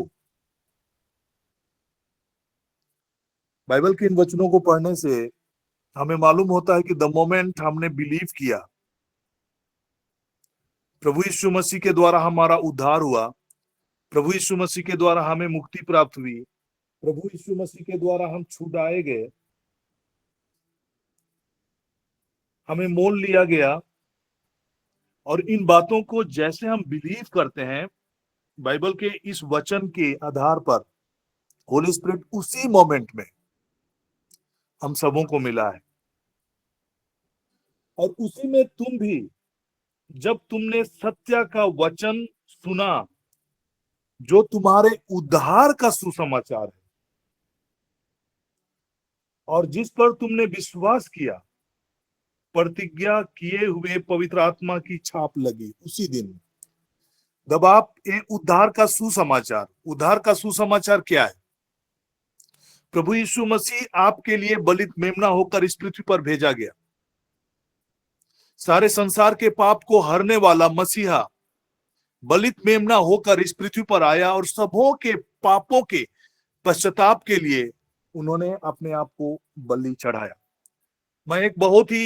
Bible के इन वचनों को पढ़ने से हमें मालूम होता है कि द मोमेंट हमने बिलीव किया, प्रभु यीशु मसीह के द्वारा हमारा उद्धार हुआ, प्रभु यीशु मसीह के द्वारा हमें मुक्ति प्राप्त हुई, प्रभु यीशु मसीह के द्वारा हम छुड़ाए गए, हमें मोल लिया गया। और इन बातों को जैसे हम बिलीव करते हैं, बाइबल के इस वचन के आधार पर होली स्पिरिट उसी मोमेंट में हम सबों को मिला है। और उसी में तुम भी, जब तुमने सत्य का वचन सुना, जो तुम्हारे उद्धार का सुसमाचार है, और जिस पर तुमने विश्वास किया, प्रतिज्ञा किए हुए पवित्र आत्मा की छाप लगी उसी दिन। जब आप ये उद्धार का सुसमाचार क्या है? प्रभु यीशु मसीह आपके लिए बलित मेमना होकर इस पृथ्वी पर भेजा गया। सारे संसार के पाप को हरने वाला मसीहा बलित मेमना होकर इस पृथ्वी पर आया और सबों के पापों के पश्चाताप के लिए उन्होंने अपने आप को बलि चढ़ाया। मैं एक बहुत ही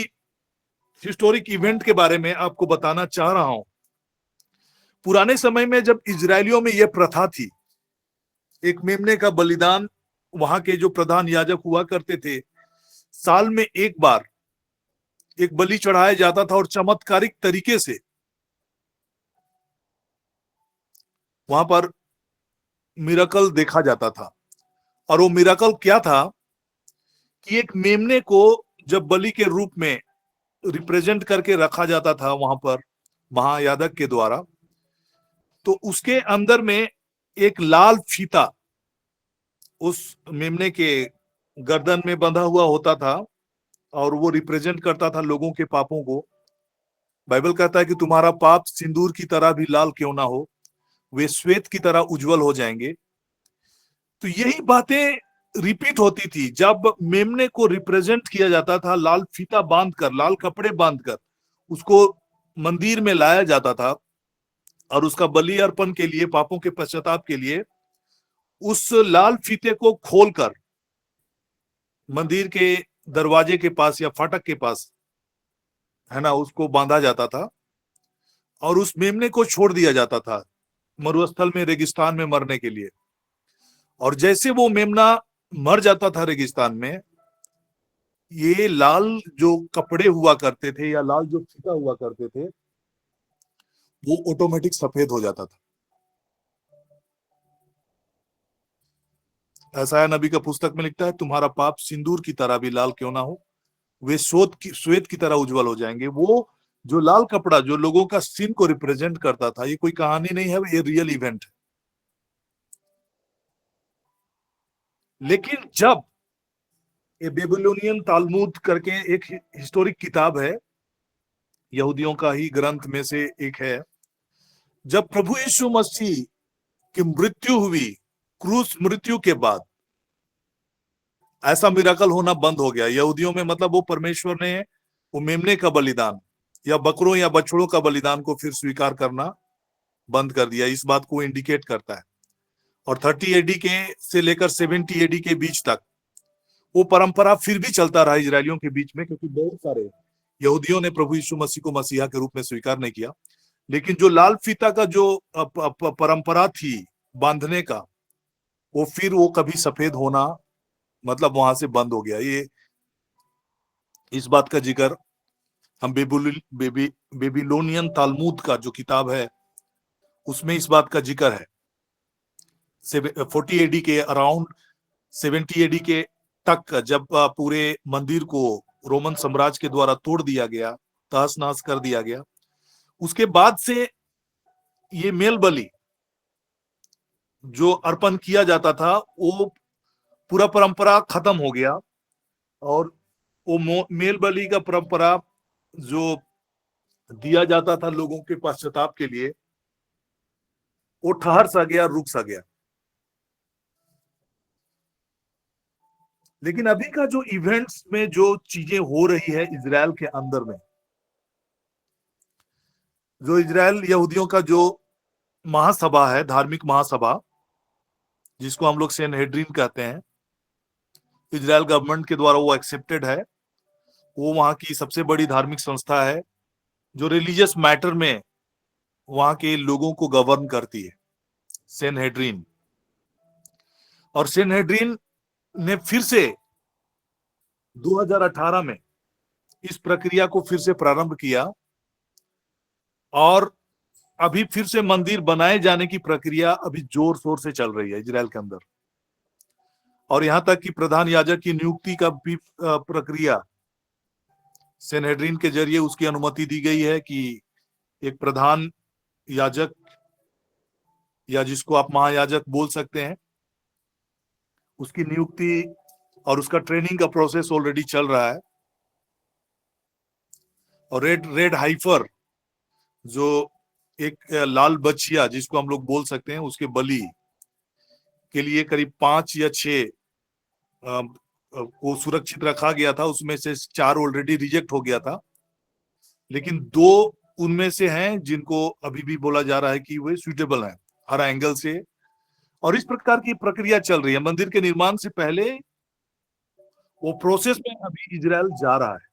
हिस्टोरिक इवेंट के बारे में आपको बताना चाह रहा हूं। पुराने समय में जब इजरायलियों में यह प्रथा थी, एक मेमने का बलिदान, वहां के जो प्रधान याजक हुआ करते थे, साल में एक बार एक बलि चढ़ाया जाता था और चमत्कारिक तरीके से वहां पर मिरेकल देखा जाता था। और वो मिरेकल क्या था कि एक मेमने को जब बलि के रूप में रिप्रेजेंट करके रखा जाता था वहां पर महायाजक के द्वारा, तो उसके अंदर में एक लाल फीता उस मेमने के गर्दन में बंधा हुआ होता था और वो रिप्रेजेंट करता था लोगों के पापों को। बाइबल कहता है कि तुम्हारा पाप सिंदूर की तरह भी लाल क्यों ना हो, वे श्वेत की तरह उज्जवल हो जाएंगे। तो यही बातें रिपीट होती थी जब मेमने को रिप्रेजेंट किया जाता था। लाल फीता बांधकर, लाल कपड़े बांधकर उसको मंदिर में लाया जाता था और उसका बलि अर्पण के लिए, पापों के पश्चाताप के लिए उस लाल फीते को खोलकर मंदिर के दरवाजे के पास या फाटक के पास, है ना, उसको बांधा जाता था और उस मेमने को छोड़ दिया जाता था मरुस्थल में, रेगिस्तान में मरने के लिए। और जैसे वो मेमना मर जाता था रेगिस्तान में, ये लाल जो कपड़े हुआ करते थे या लाल जो फीता हुआ करते थे वो ऑटोमेटिक सफेद हो जाता था। ऐसा है, नबी का पुस्तक में लिखता है, तुम्हारा पाप सिंदूर की तरह भी लाल क्यों ना हो, वे श्वेत की तरह उज्जवल हो जाएंगे। वो जो लाल कपड़ा जो लोगों का सिन को रिप्रेजेंट करता था, ये कोई कहानी नहीं है, ये रियल इवेंट है। लेकिन जब ये बेबीलोनियन तालमुद करके एक हिस्टोरिक किताब है, यहूदियों का ही ग्रंथ में से एक है, जब प्रभु यीशु मसीह की मृत्यु हुई, क्रूस मृत्यु के बाद ऐसा मिराकल होना बंद हो गया यहूदियों में। मतलब वो परमेश्वर ने वो मेमने का बलिदान या बकरों या बछड़ों का बलिदान को फिर स्वीकार करना बंद कर दिया। इस बात को इंडिकेट करता है। और 30 एडी के से लेकर 70 एडी के बीच तक वो परंपरा फिर भी चलता रहा इजरायलियों के बीच में, क्योंकि बहुत सारे यहूदियों ने प्रभु यीशु मसीह को मसीहा के रूप में स्वीकार नहीं किया। लेकिन जो लाल फीता का जो परंपरा थी बांधने का, वो फिर वो कभी सफेद होना मतलब वहां से बंद हो गया। ये इस बात का जिक्र हम बेबीलोनियन तालमुद का जो किताब है उसमें इस बात का जिक्र है। 40 एडी के अराउंड 70 एडी के तक जब पूरे मंदिर को रोमन साम्राज्य के द्वारा तोड़ दिया गया, तहस नहस कर दिया गया, उसके बाद से ये मेल बलि जो अर्पण किया जाता था वो पूरा परंपरा खत्म हो गया। और वो मेल बलि का परंपरा जो दिया जाता था लोगों के पश्चाताप के लिए, वो ठहर सा गया, रुक सा गया। लेकिन अभी का जो इवेंट्स में जो चीजें हो रही है इजराइल के अंदर में, जो इजराइल यहूदियों का जो महासभा है, धार्मिक महासभा जिसको हम लोग सेनहेड्रिन कहते हैं, इजराइल गवर्नमेंट के द्वारा वो एक्सेप्टेड है। वो वहां की सबसे बड़ी धार्मिक संस्था है जो रिलीजियस मैटर में वहां के लोगों को गवर्न करती है, सेनहेड्रिन। और सेनहेड्रिन ने फिर से 2018 में इस प्रक्रिया को फिर से प्रारंभ किया और अभी फिर से मंदिर बनाए जाने की प्रक्रिया अभी जोर शोर से चल रही है इजराइल के अंदर। और यहां तक कि प्रधान याजक की नियुक्ति का भी प्रक्रिया सेनहेड्रिन के जरिए उसकी अनुमति दी गई है कि एक प्रधान याजक या जिसको आप महायाजक बोल सकते हैं, उसकी नियुक्ति और उसका ट्रेनिंग का प्रोसेस ऑलरेडी चल रहा है। और रेड हाइफर जो एक लाल बछिया जिसको हम लोग बोल सकते हैं, उसके बलि के लिए करीब 5 या 6 को सुरक्षित रखा गया था। उसमें से 4 ऑलरेडी रिजेक्ट हो गया था, लेकिन 2 उनमें से हैं जिनको अभी भी बोला जा रहा है कि वे सुटेबल हैं हर एंगल से। और इस प्रकार की प्रक्रिया चल रही है। मंदिर के निर्माण से पहले वो प्रोसेस में अभी इजराइल जा रहा है।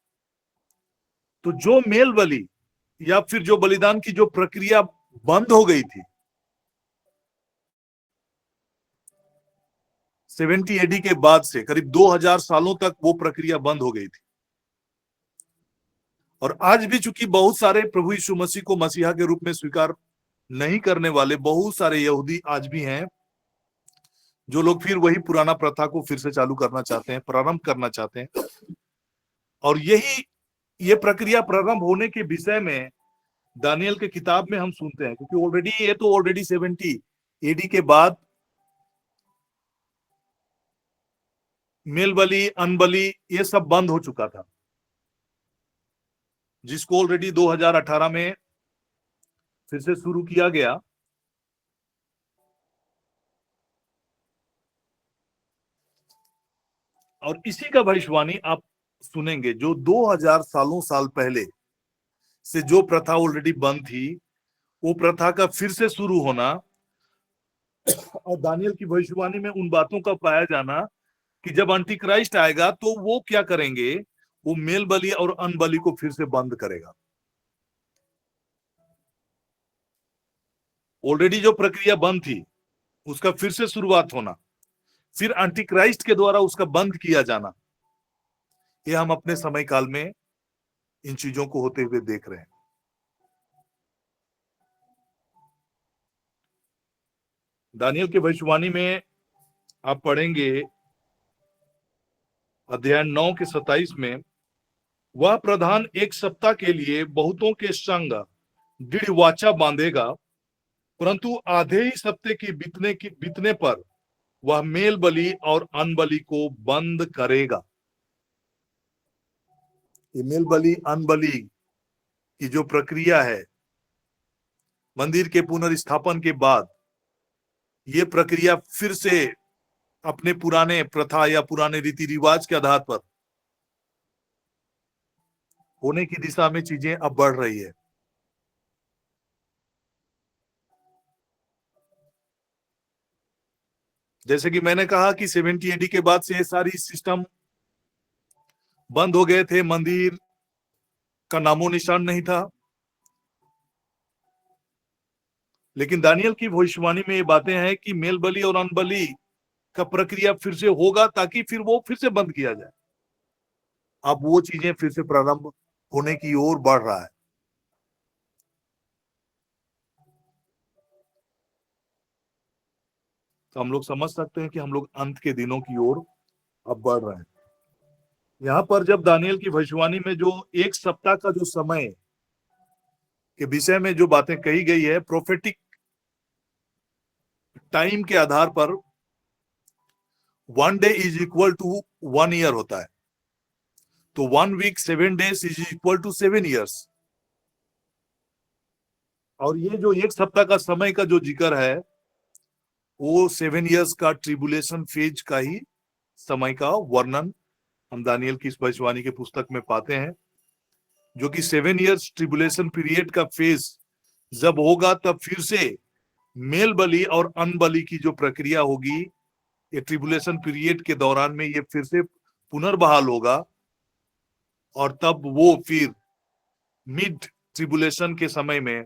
तो जो मेल बलि या फिर जो बलिदान की जो प्रक्रिया बंद हो गई थी 70 एडी के बाद से, करीब 2000 सालों तक वो प्रक्रिया बंद हो गई थी। और आज भी चूंकि बहुत सारे प्रभु यीशु मसीह को मसीहा के रूप में स्वीकार नहीं करने वाले बहुत सारे यहूदी आज भी हैं, जो लोग फिर वही पुराना प्रथा को फिर से चालू करना चाहते हैं, प्रारंभ करना चाहते हैं। और ये प्रक्रिया प्रारंभ होने के विषय में दानियल के किताब में हम सुनते हैं, क्योंकि ऑलरेडी 70 एडी के बाद मेल बलि, अनबलि ये सब बंद हो चुका था, जिसको ऑलरेडी 2018 में फिर से शुरू किया गया। और इसी का भविष्यवाणी आप सुनेंगे, जो 2000 साल पहले से जो प्रथा ऑलरेडी बंद थी, वो प्रथा का फिर से शुरू होना। और दानियल की भविष्यवाणी में उन बातों का पाया जाना कि जब एंटीक्राइस्ट आएगा तो वो क्या करेंगे, वो मेल बलि और अनबलि को फिर से बंद करेगा। ऑलरेडी जो प्रक्रिया बंद थी उसका फिर से शुरुआत होना, फिर एंटीक्राइस्ट के द्वारा उसका बंद किया जाना, ये हम अपने समय काल में इन चीजों को होते हुए देख रहे हैं। दानियल के भविष्यवाणी में आप पढ़ेंगे अध्याय 9 के 27 में, वह प्रधान 1 सप्ताह के लिए बहुतों के संग दृढ़ वाचा बांधेगा, परंतु आधे ही सप्ते की बीतने पर वह मेल बलि और अनबलि को बंद करेगा। ये मेल बलि अनबलि की जो प्रक्रिया है मंदिर के पुनर्स्थापन के बाद, ये प्रक्रिया फिर से अपने पुराने प्रथा या पुराने रीति रिवाज के आधार पर होने की दिशा में चीजें अब बढ़ रही है। जैसे कि मैंने कहा कि 70 एडी के बाद से ये सारी सिस्टम बंद हो गए थे, मंदिर का नामो निशान नहीं था। लेकिन दानियल की भविष्यवाणी में ये बातें हैं कि मेल बलि और अनबलि का प्रक्रिया फिर से होगा, ताकि फिर वो फिर से बंद किया जाए। अब वो चीजें फिर से प्रारंभ होने की ओर बढ़ रहा है। तो हम लोग समझ सकते हैं कि हम लोग अंत के दिनों की ओर अब बढ़ रहे हैं। यहाँ पर जब दानियल की भविष्यवाणी में जो 1 सप्ताह का जो समय के विषय में जो बातें कही गई है, प्रोफेटिक टाइम के आधार पर 1 day is equal to 1 year होता है। तो 1 week 7 days is equal to 7 years. और ये जो 1 सप्ताह का समय का जो जिक्र है, वो 7 ईयर्स का ट्रिबुलेशन फेज का ही समय का वर्णन हम दानियल की इस भविष्यवाणी के पुस्तक में पाते हैं, जो कि 7 ईयर्स ट्रिबुलेशन पीरियड का फेज जब होगा, तब फिर से मेल बलि और अनबलि की जो प्रक्रिया होगी, ये ट्रिबुलेशन पीरियड के दौरान में ये फिर से पुनर्बहाल होगा। और तब वो फिर मिड ट्रिबुलेशन के समय में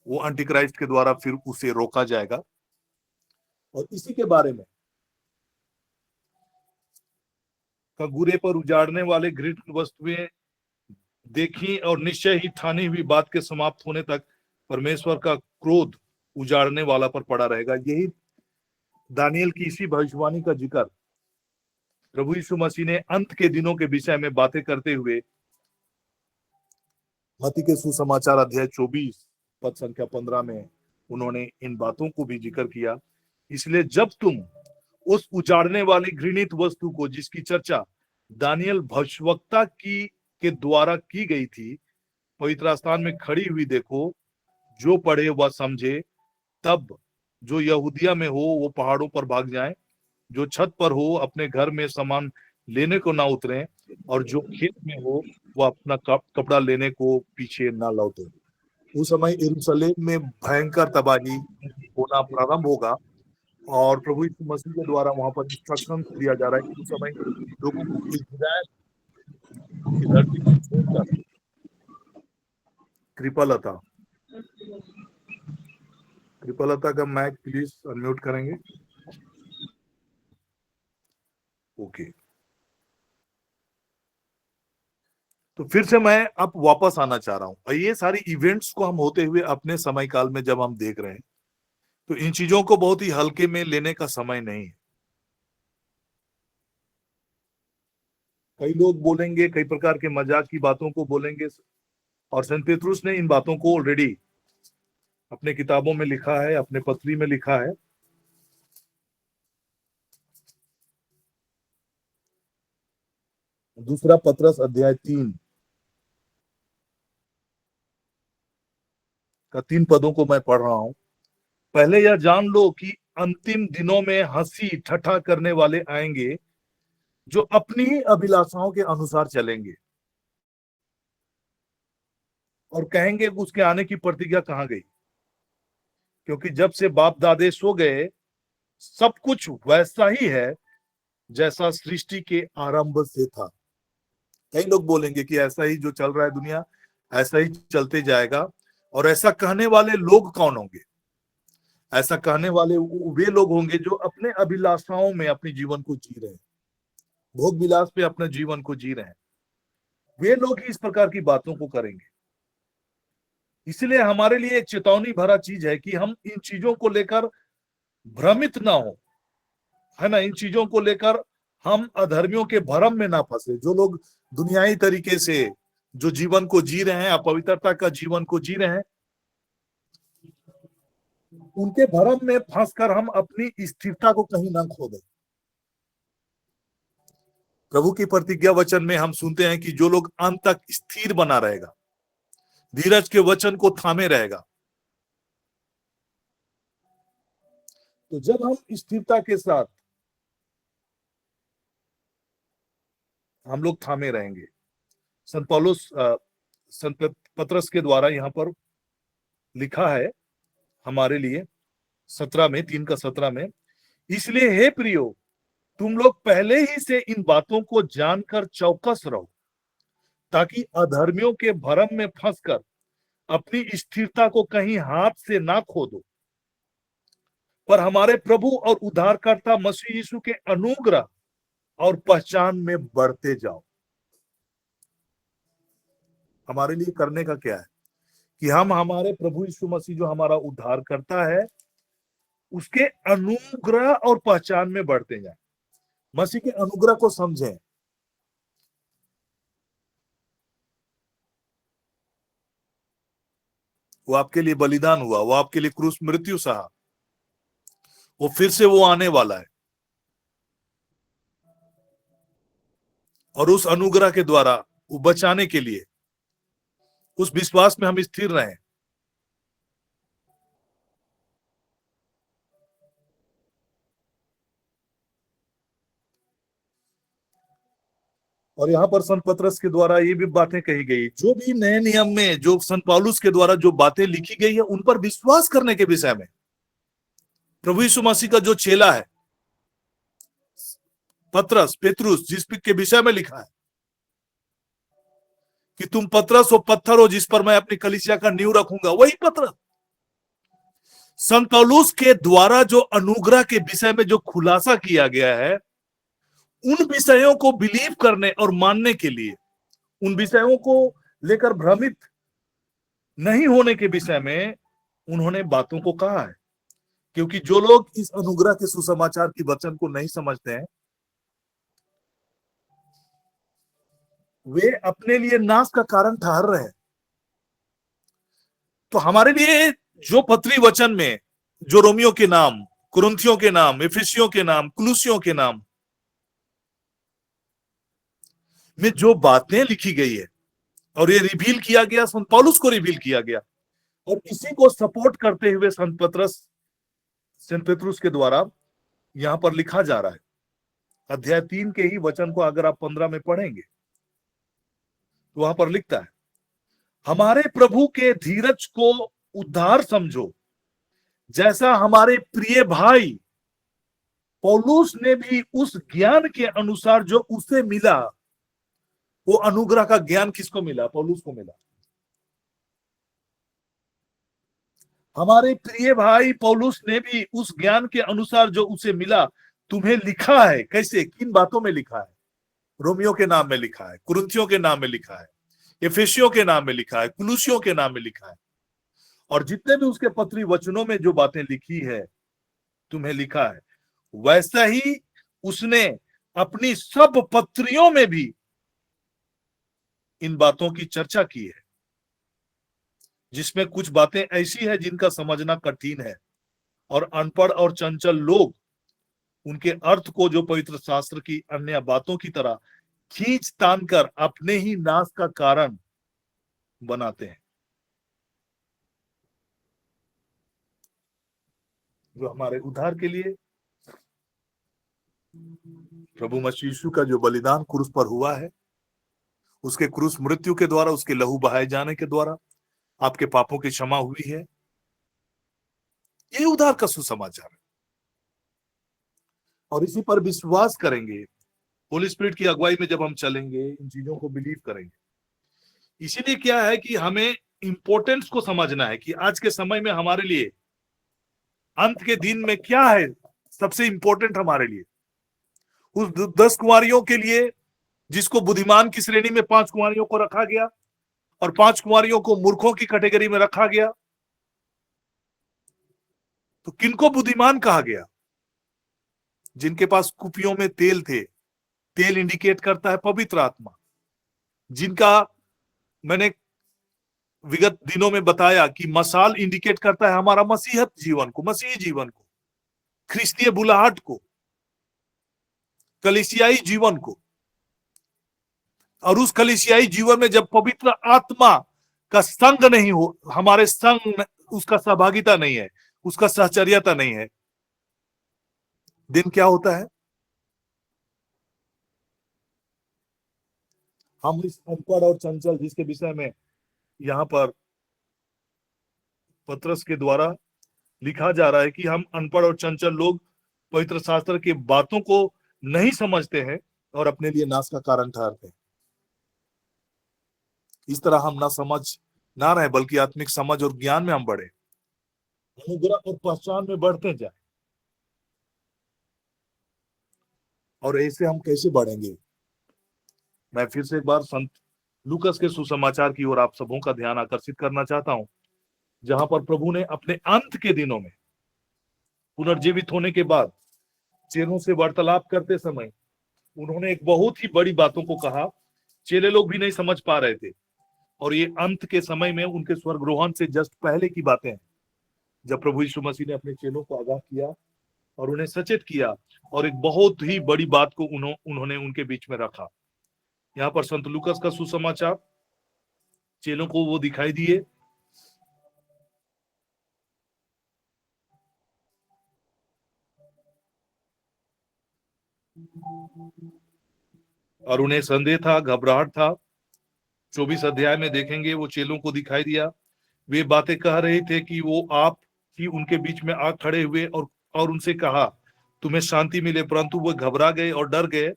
वो एंटीक्राइस्ट के द्वारा फिर उसे रोका जाएगा। और इसी के बारे में कगुरे पर उजाड़ने वाले घृत वस्तुएं देखी और निश्चय ही ठानी हुई बात के समाप्त होने तक परमेश्वर का क्रोध उजाड़ने वाला पर पड़ा रहेगा। यही दानियल की इसी भविष्यवाणी का जिक्र प्रभु यीशु मसीह ने अंत के दिनों के विषय में बातें करते हुए मत्ती के सुसमाचार अध्याय 24 पद संख्या 15 में उन्होंने इन बातों को भी जिक्र किया। इसलिए जब तुम उस उजाड़ने वाली घृणित वस्तु को जिसकी चर्चा दानियल भविष्यवक्ता की के द्वारा की गई थी पवित्र स्थान में खड़ी हुई देखो, जो पढ़े वह समझे। तब जो यहूदिया में हो वो पहाड़ों पर भाग जाए, जो छत पर हो अपने घर में सामान लेने को ना उतरे, और जो खेत में हो वह अपना कपड़ा लेने को पीछे ना लौटे। उस समय यरूशलेम में भयंकर तबाही होना प्रारंभ होगा, और प्रभु यीशु मसीह के द्वारा वहां पर इंस्ट्रक्शन दिया जा रहा है कि उस समय लोगों को हिदायत की धरती को छोड़कर कृपालता का माइक प्लीज अनम्यूट करेंगे। ओके, तो फिर से मैं अब वापस आना चाह रहा हूं, और ये सारी इवेंट्स को हम होते हुए अपने समय काल में जब हम देख रहे हैं, तो इन चीजों को बहुत ही हल्के में लेने का समय नहीं है। कई लोग बोलेंगे, कई प्रकार के मजाक की बातों को बोलेंगे, और संत पेतरुस ने इन बातों को ऑलरेडी अपने किताबों में लिखा है, अपने पत्री में लिखा है। दूसरा पत्रस अध्याय 3 का 3 पदों को मैं पढ़ रहा हूं। पहले यह जान लो कि अंतिम दिनों में हंसी ठट्ठा करने वाले आएंगे, जो अपनी ही अभिलाषाओं के अनुसार चलेंगे, और कहेंगे उसके आने की प्रतिज्ञा कहां गई, क्योंकि जब से बाप दादे सो गए सब कुछ वैसा ही है जैसा सृष्टि के आरंभ से था। कई लोग बोलेंगे कि ऐसा ही जो चल रहा है दुनिया ऐसा ही चलते जाएगा, और ऐसा कहने वाले लोग कौन होंगे? ऐसा कहने वाले वे लोग होंगे जो अपने अभिलाषाओं में अपने जीवन को जी रहे हैं, भोग विलास पे अपने जीवन को जी रहे हैं। वे लोग इस प्रकार की बातों को करेंगे। इसलिए हमारे लिए एक चेतावनी भरा चीज है कि हम इन चीजों को लेकर भ्रमित ना हो, है ना। इन चीजों को लेकर हम अधर्मियों के भरम में ना फंसे। जो लोग दुनियाई तरीके से जो जीवन को जी रहे हैं, अपवित्रता का जीवन को जी रहे हैं, उनके भरम में फंसकर हम अपनी स्थिरता को कहीं ना खो दें। प्रभु की प्रतिज्ञा वचन में हम सुनते हैं कि जो लोग अंत तक स्थिर बना रहेगा, धीरज के वचन को थामे रहेगा। तो जब हम स्थिरता के साथ हम लोग थामे रहेंगे, संत पौलुस संत पत्रस के द्वारा यहाँ पर लिखा है हमारे लिए 3 का 17 में, इसलिए हे प्रियो तुम लोग पहले ही से इन बातों को जानकर चौकस रहो, ताकि अधर्मियों के भरम में फंसकर अपनी स्थिरता को कहीं हाथ से ना खो दो, पर हमारे प्रभु और उद्धारकर्ता मसीह यीशु के अनुग्रह और पहचान में बढ़ते जाओ। हमारे लिए करने का क्या है कि हम हमारे प्रभु यीशु मसीह जो हमारा उद्धार करता है उसके अनुग्रह और पहचान में बढ़ते जाएं, मसीह के अनुग्रह को समझें। वो आपके लिए बलिदान हुआ, वो आपके लिए क्रूस मृत्यु सहा, वो फिर से वो आने वाला है, और उस अनुग्रह के द्वारा वो बचाने के लिए उस विश्वास में हम स्थिर रहें। और यहाँ पर संत पत्रस के द्वारा ये भी बातें कही गई, जो भी नए नियम में जो संत पौलुस के द्वारा जो बातें लिखी गई है उन पर विश्वास करने के विषय में प्रभु यीशु मसीह का जो चेला है पेतरुस जिसके विषय में लिखा है कि तुम पतरस हो, पत्थर हो जिस पर मैं अपनी कलीसिया का नींव रखूंगा, वही पतरस। संत पौलुस के द्वारा जो अनुग्रह के विषय में जो खुलासा किया गया है, उन विषयों को बिलीव करने और मानने के लिए, उन विषयों को लेकर भ्रमित नहीं होने के विषय में उन्होंने बातों को कहा है। क्योंकि जो लोग इस अनुग्रह के सुसमाचार की वचन को नहीं समझते हैं, वे अपने लिए नाश का कारण ठहर रहे हैं। तो हमारे लिए जो पत्री वचन में जो रोमियो के नाम कुरिन्थियों के नाम, इफिसियों के नाम, कुलुसियों के नाम में जो बातें लिखी गई है और ये रिवील किया गया, संत पौलुस को रिवील किया गया और इसी को सपोर्ट करते हुए संत पतरस के द्वारा यहां पर लिखा जा रहा है। अध्याय 3 के ही वचन को अगर आप 15 में पढ़ेंगे तो वहां पर लिखता है, हमारे प्रभु के धीरज को उद्धार समझो, जैसा हमारे प्रिय भाई पौलुस ने भी उस ज्ञान के अनुसार जो उसे मिला, वो अनुग्रह का ज्ञान किसको मिला? पौलुस को मिला। हमारे प्रिय भाई पौलुस ने भी उस ज्ञान के अनुसार जो उसे मिला तुम्हें लिखा है। कैसे? किन बातों में लिखा है? रोमियो के नाम में लिखा है, कुरिन्थियों के नाम में लिखा है, एफेसियों के नाम में लिखा है, कुलुसियों के नाम में लिखा है, और जितने भी उसके पत्री वचनों में जो बातें लिखी है तुम्हें लिखा है, वैसा ही उसने अपनी सब पत्रियों में भी इन बातों की चर्चा की है, जिसमें कुछ बातें ऐसी है जिनका समझना कठिन है और अनपढ़ और चंचल लोग उनके अर्थ को जो पवित्र शास्त्र की अन्य बातों की तरह खींच तान कर अपने ही नाश का कारण बनाते हैं। जो हमारे उद्धार के लिए प्रभु मसीह यीशु का जो बलिदान क्रूस पर हुआ है, उसके क्रूस मृत्यु के द्वारा, उसके लहू बहाए जाने के द्वारा आपके पापों की क्षमा हुई है, ये उद्धार का सुसमाचार है। और इसी पर विश्वास करेंगे, होली स्पिरिट की अगुवाई में जब हम चलेंगे, इन चीजों को बिलीव करेंगे। इसीलिए क्या है कि हमें इंपॉर्टेंस को समझना है कि आज के समय में हमारे लिए अंत के दिन में क्या है सबसे इंपॉर्टेंट हमारे लिए। उस 10 कुंवारियों के लिए, जिसको बुद्धिमान की श्रेणी में 5 कुंवारियों को रखा गया और 5 कुंवारियों को मूर्खों की कैटेगरी में रखा गया, तो किनको बुद्धिमान कहा गया? जिनके पास कुपियों में तेल थे। तेल इंडिकेट करता है पवित्र आत्मा, जिनका मैंने विगत दिनों में बताया कि मसाल इंडिकेट करता है हमारा मसीहत जीवन को, मसीही जीवन को, ख्रिस्तीय बुलाहट को, कलीसियाई जीवन को। और उस कलीसियाई जीवन में जब पवित्र आत्मा का संग नहीं हो, हमारे संग उसका सहभागिता नहीं है, उसका सहचर्यता नहीं है, दिन क्या होता है? हम इस अनपढ़ और चंचल, जिसके विषय में यहां पर पतरस के द्वारा लिखा जा रहा है कि हम अनपढ़ और चंचल लोग पवित्र शास्त्र की बातों को नहीं समझते हैं और अपने लिए नाश का कारण ठहरते हैं। इस तरह हम ना समझ ना रहे, बल्कि आत्मिक समझ और ज्ञान में हम बढ़े, अनुग्रह और पहचान में बढ़ते जाए। और ऐसे हम कैसे बढ़ेंगे? मैं फिर से एक बार संत लूकस के सुसमाचार की ओर आप सबों का ध्यान आकर्षित करना चाहता हूं, जहां पर प्रभु ने अपने अंत के दिनों में पुनर्जीवित होने के बाद चेलों से वार्तालाप करते समय उन्होंने एक बहुत ही बड़ी बातों को कहा। चेले लोग भी नहीं समझ पा रहे थे, और ये अंत के समय में उनके स्वर्गरोहण से जस्ट पहले की बातें हैं, जब प्रभु यीशु मसीह ने अपने चेलों को आगाह किया और उन्हें सचेत किया और एक बहुत ही बड़ी बात को उन्होंने उनके बीच में रखा। यहाँ पर संत लूकस का सुसमाचार, चेलों को वो दिखाई दिए और उन्हें संदेह था, घबराहट था। 24 अध्याय में देखेंगे वो चेलों को दिखाई दिया, वे बातें कह रहे थे कि वो आप ही उनके बीच में आ खड़े हुए और उनसे कहा तुम्हें शांति मिले, परंतु वो घबरा गए और डर गए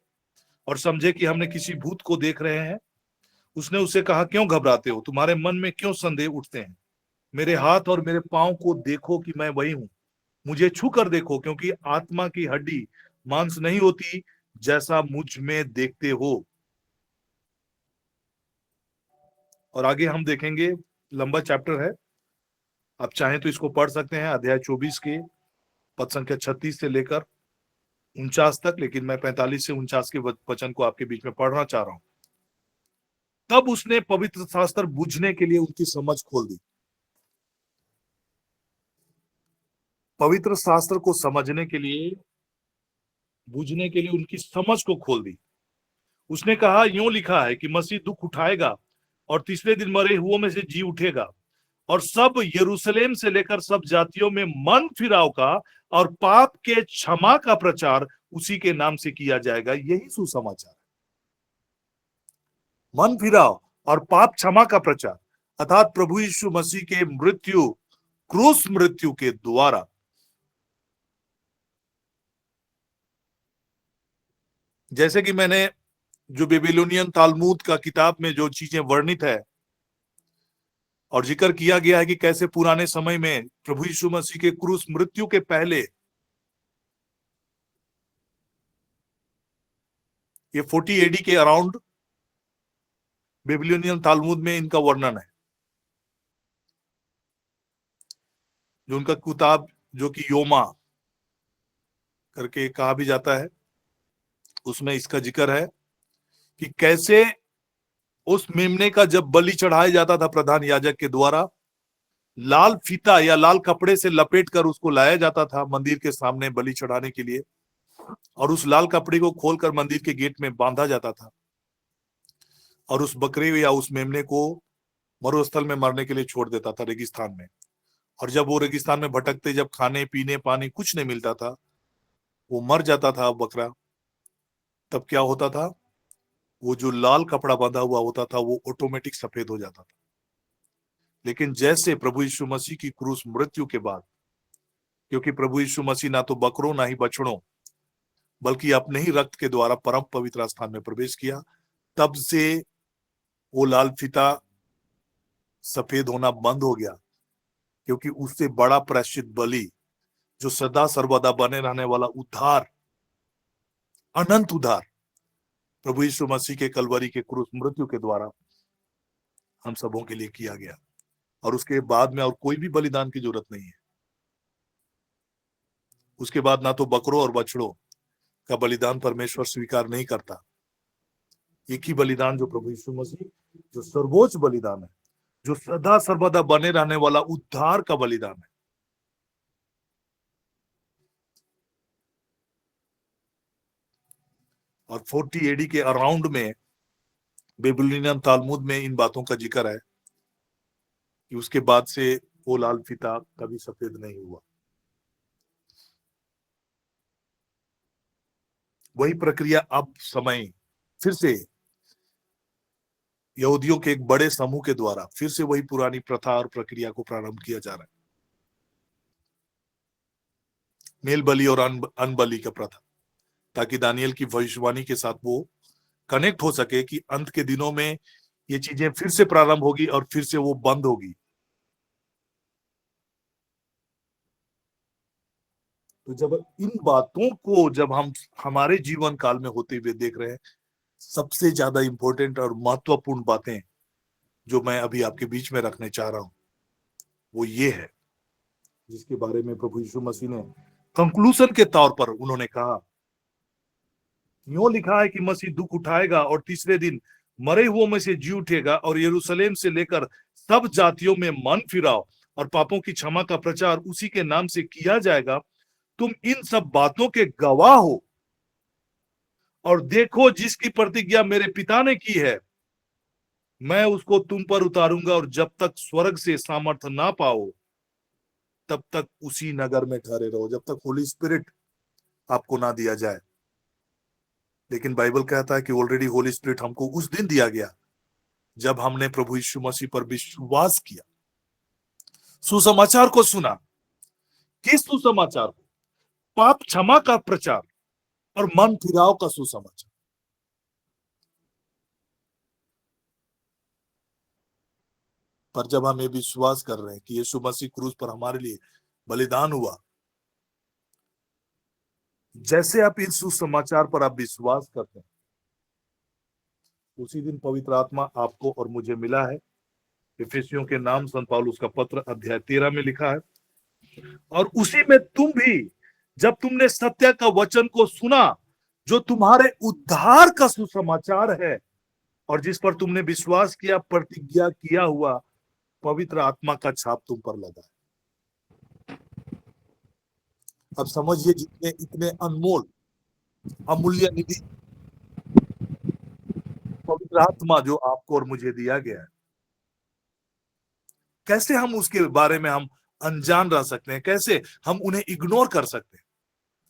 और समझे कि हमने किसी भूत को देख रहे हैं। उसने उसे कहा क्यों घबराते हो, तुम्हारे मन में क्यों संदेह उठते हैं? मेरे हाथ और मेरे पांव को देखो कि मैं वही हूं, मुझे छू कर देखो, क्योंकि आत्मा की हड्डी मांस नहीं होती जैसा मुझ में देखते हो। और आगे हम देखेंगे, लंबा चैप्टर है, आप चाहें तो इसको पढ़ सकते हैं, अध्याय 24 के पद संख्या 36 से लेकर 49 तक, लेकिन मैं 45 से 49 के वचन को आपके बीच में पढ़ना चाह रहा हूं। तब उसने पवित्र शास्त्र बुझने के लिए उनकी समझ खोल दी। पवित्र शास्त्र को समझने के लिए, बूझने के लिए उनकी समझ को खोल दी। उसने कहा, यूं लिखा है कि मसीह दुख उठाएगा और तीसरे दिन मरे हुओं में से जी उठेगा, और सब यरूशलेम से लेकर सब जातियों में मन फिराव का और पाप के क्षमा का प्रचार उसी के नाम से किया जाएगा। यही सुसमाचार है, मन फिराव और पाप क्षमा का प्रचार, अर्थात प्रभु यीशु मसीह के मृत्यु, क्रूस मृत्यु के द्वारा जैसे कि मैंने जो बेबीलोनियन तालमूद का किताब में जो चीजें वर्णित है और जिक्र किया गया है कि कैसे पुराने समय में प्रभु यीशु मसीह के क्रूस मृत्यु के पहले ये 40 एडी के अराउंड बेबीलोनियन तालमूद में इनका वर्णन है। जो उनका किताब जो कि योमा करके कहा भी जाता है, उसमें इसका जिक्र है कि कैसे उस मेमने का जब बलि चढ़ाया जाता था प्रधान याजक के द्वारा, लाल फीता या लाल कपड़े से लपेटकर उसको लाया जाता था मंदिर के सामने बलि चढ़ाने के लिए, और उस लाल कपड़े को खोलकर मंदिर के गेट में बांधा जाता था और उस बकरे या उस मेमने को मरुस्थल में मरने के लिए छोड़ देता था रेगिस्तान में। और जब वो रेगिस्तान में भटकते, जब खाने पीने पानी कुछ नहीं मिलता था, वो मर जाता था बकरा, तब क्या होता था, वो जो लाल कपड़ा बंधा हुआ होता था वो ऑटोमेटिक सफेद हो जाता था। लेकिन जैसे प्रभु यीशु मसीह की क्रूस मृत्यु के बाद, क्योंकि प्रभु यीशु मसीह ना तो बकरों ना ही बछड़ों बल्कि अपने ही रक्त के द्वारा परम पवित्र स्थान में प्रवेश किया, तब से वो लाल फीता सफेद होना बंद हो गया, क्योंकि उससे बड़ा प्रायश्चित बलि जो सदा सर्वदा बने रहने वाला उद्धार, अनंत उद्धार प्रभु यीशु मसीह के कलवरी के क्रूस मृत्यु के द्वारा हम सबों के लिए किया गया, और उसके बाद में और कोई भी बलिदान की जरूरत नहीं है। उसके बाद ना तो बकरों और बछड़ों का बलिदान परमेश्वर स्वीकार नहीं करता। एक ही बलिदान जो प्रभु यीशु मसीह, जो सर्वोच्च बलिदान है, जो सदा सर्वदा बने रहने वाला उद्धार का बलिदान है। और 40 एडी के अराउंड में बेबीलोनियन तालमुद में इन बातों का जिक्र है कि उसके बाद से वो लाल फीता कभी सफेद नहीं हुआ। वही प्रक्रिया अब समय फिर से यहूदियों के एक बड़े समूह के द्वारा फिर से वही पुरानी प्रथा और प्रक्रिया को प्रारंभ किया जा रहा है, मेल बलि और अनबलि का प्रथा, ताकि दानियल की भविष्यवाणी के साथ वो कनेक्ट हो सके कि अंत के दिनों में ये चीजें फिर से प्रारंभ होगी और फिर से वो बंद होगी। तो जब इन बातों को जब हम हमारे जीवन काल में होते हुए देख रहे हैं, सबसे ज्यादा इंपॉर्टेंट और महत्वपूर्ण बातें जो मैं अभी आपके बीच में रखने चाह रहा हूं वो ये है, जिसके बारे में प्रभु यीशु मसीह ने कंक्लूजन के तौर पर उन्होंने कहा, यूं लिखा है कि मसीह दुख उठाएगा और तीसरे दिन मरे हुओं में से जी उठेगा, और यरूशलेम से लेकर सब जातियों में मन फिराव और पापों की क्षमा का प्रचार उसी के नाम से किया जाएगा। तुम इन सब बातों के गवाह हो, और देखो जिसकी प्रतिज्ञा मेरे पिता ने की है, मैं उसको तुम पर उतारूंगा, और जब तक स्वर्ग से सामर्थ्य ना पाओ तब तक उसी नगर में ठहरे रहो, जब तक होली स्पिरिट आपको ना दिया जाए। लेकिन बाइबल कहता है कि ऑलरेडी होली स्पिरिट हमको उस दिन दिया गया जब हमने प्रभु यीशु मसीह पर विश्वास किया, सुसमाचार को सुना। किस सुसमाचार को? पाप क्षमा का प्रचार और मन फिराव का सुसमाचार। पर जब हम ये विश्वास कर रहे हैं कि यीशु मसीह क्रूस पर हमारे लिए बलिदान हुआ, जैसे आप इस सुसमाचार पर आप विश्वास करते हैं, उसी दिन पवित्र आत्मा आपको और मुझे मिला है। इफिसियों के नाम संत पौलुस का पत्र अध्याय 13 में लिखा है, और उसी में तुम भी जब तुमने सत्य का वचन को सुना जो तुम्हारे उद्धार का सुसमाचार है, और जिस पर तुमने विश्वास किया, प्रतिज्ञा किया हुआ पवित्र आत्मा का छाप तुम पर लगा है। अब समझिए जितने इतने अनमोल अमूल्य निधि पवित्र आत्मा जो आपको और मुझे दिया गया है, कैसे हम उसके बारे में हम अनजान रह सकते हैं, कैसे हम उन्हें इग्नोर कर सकते हैं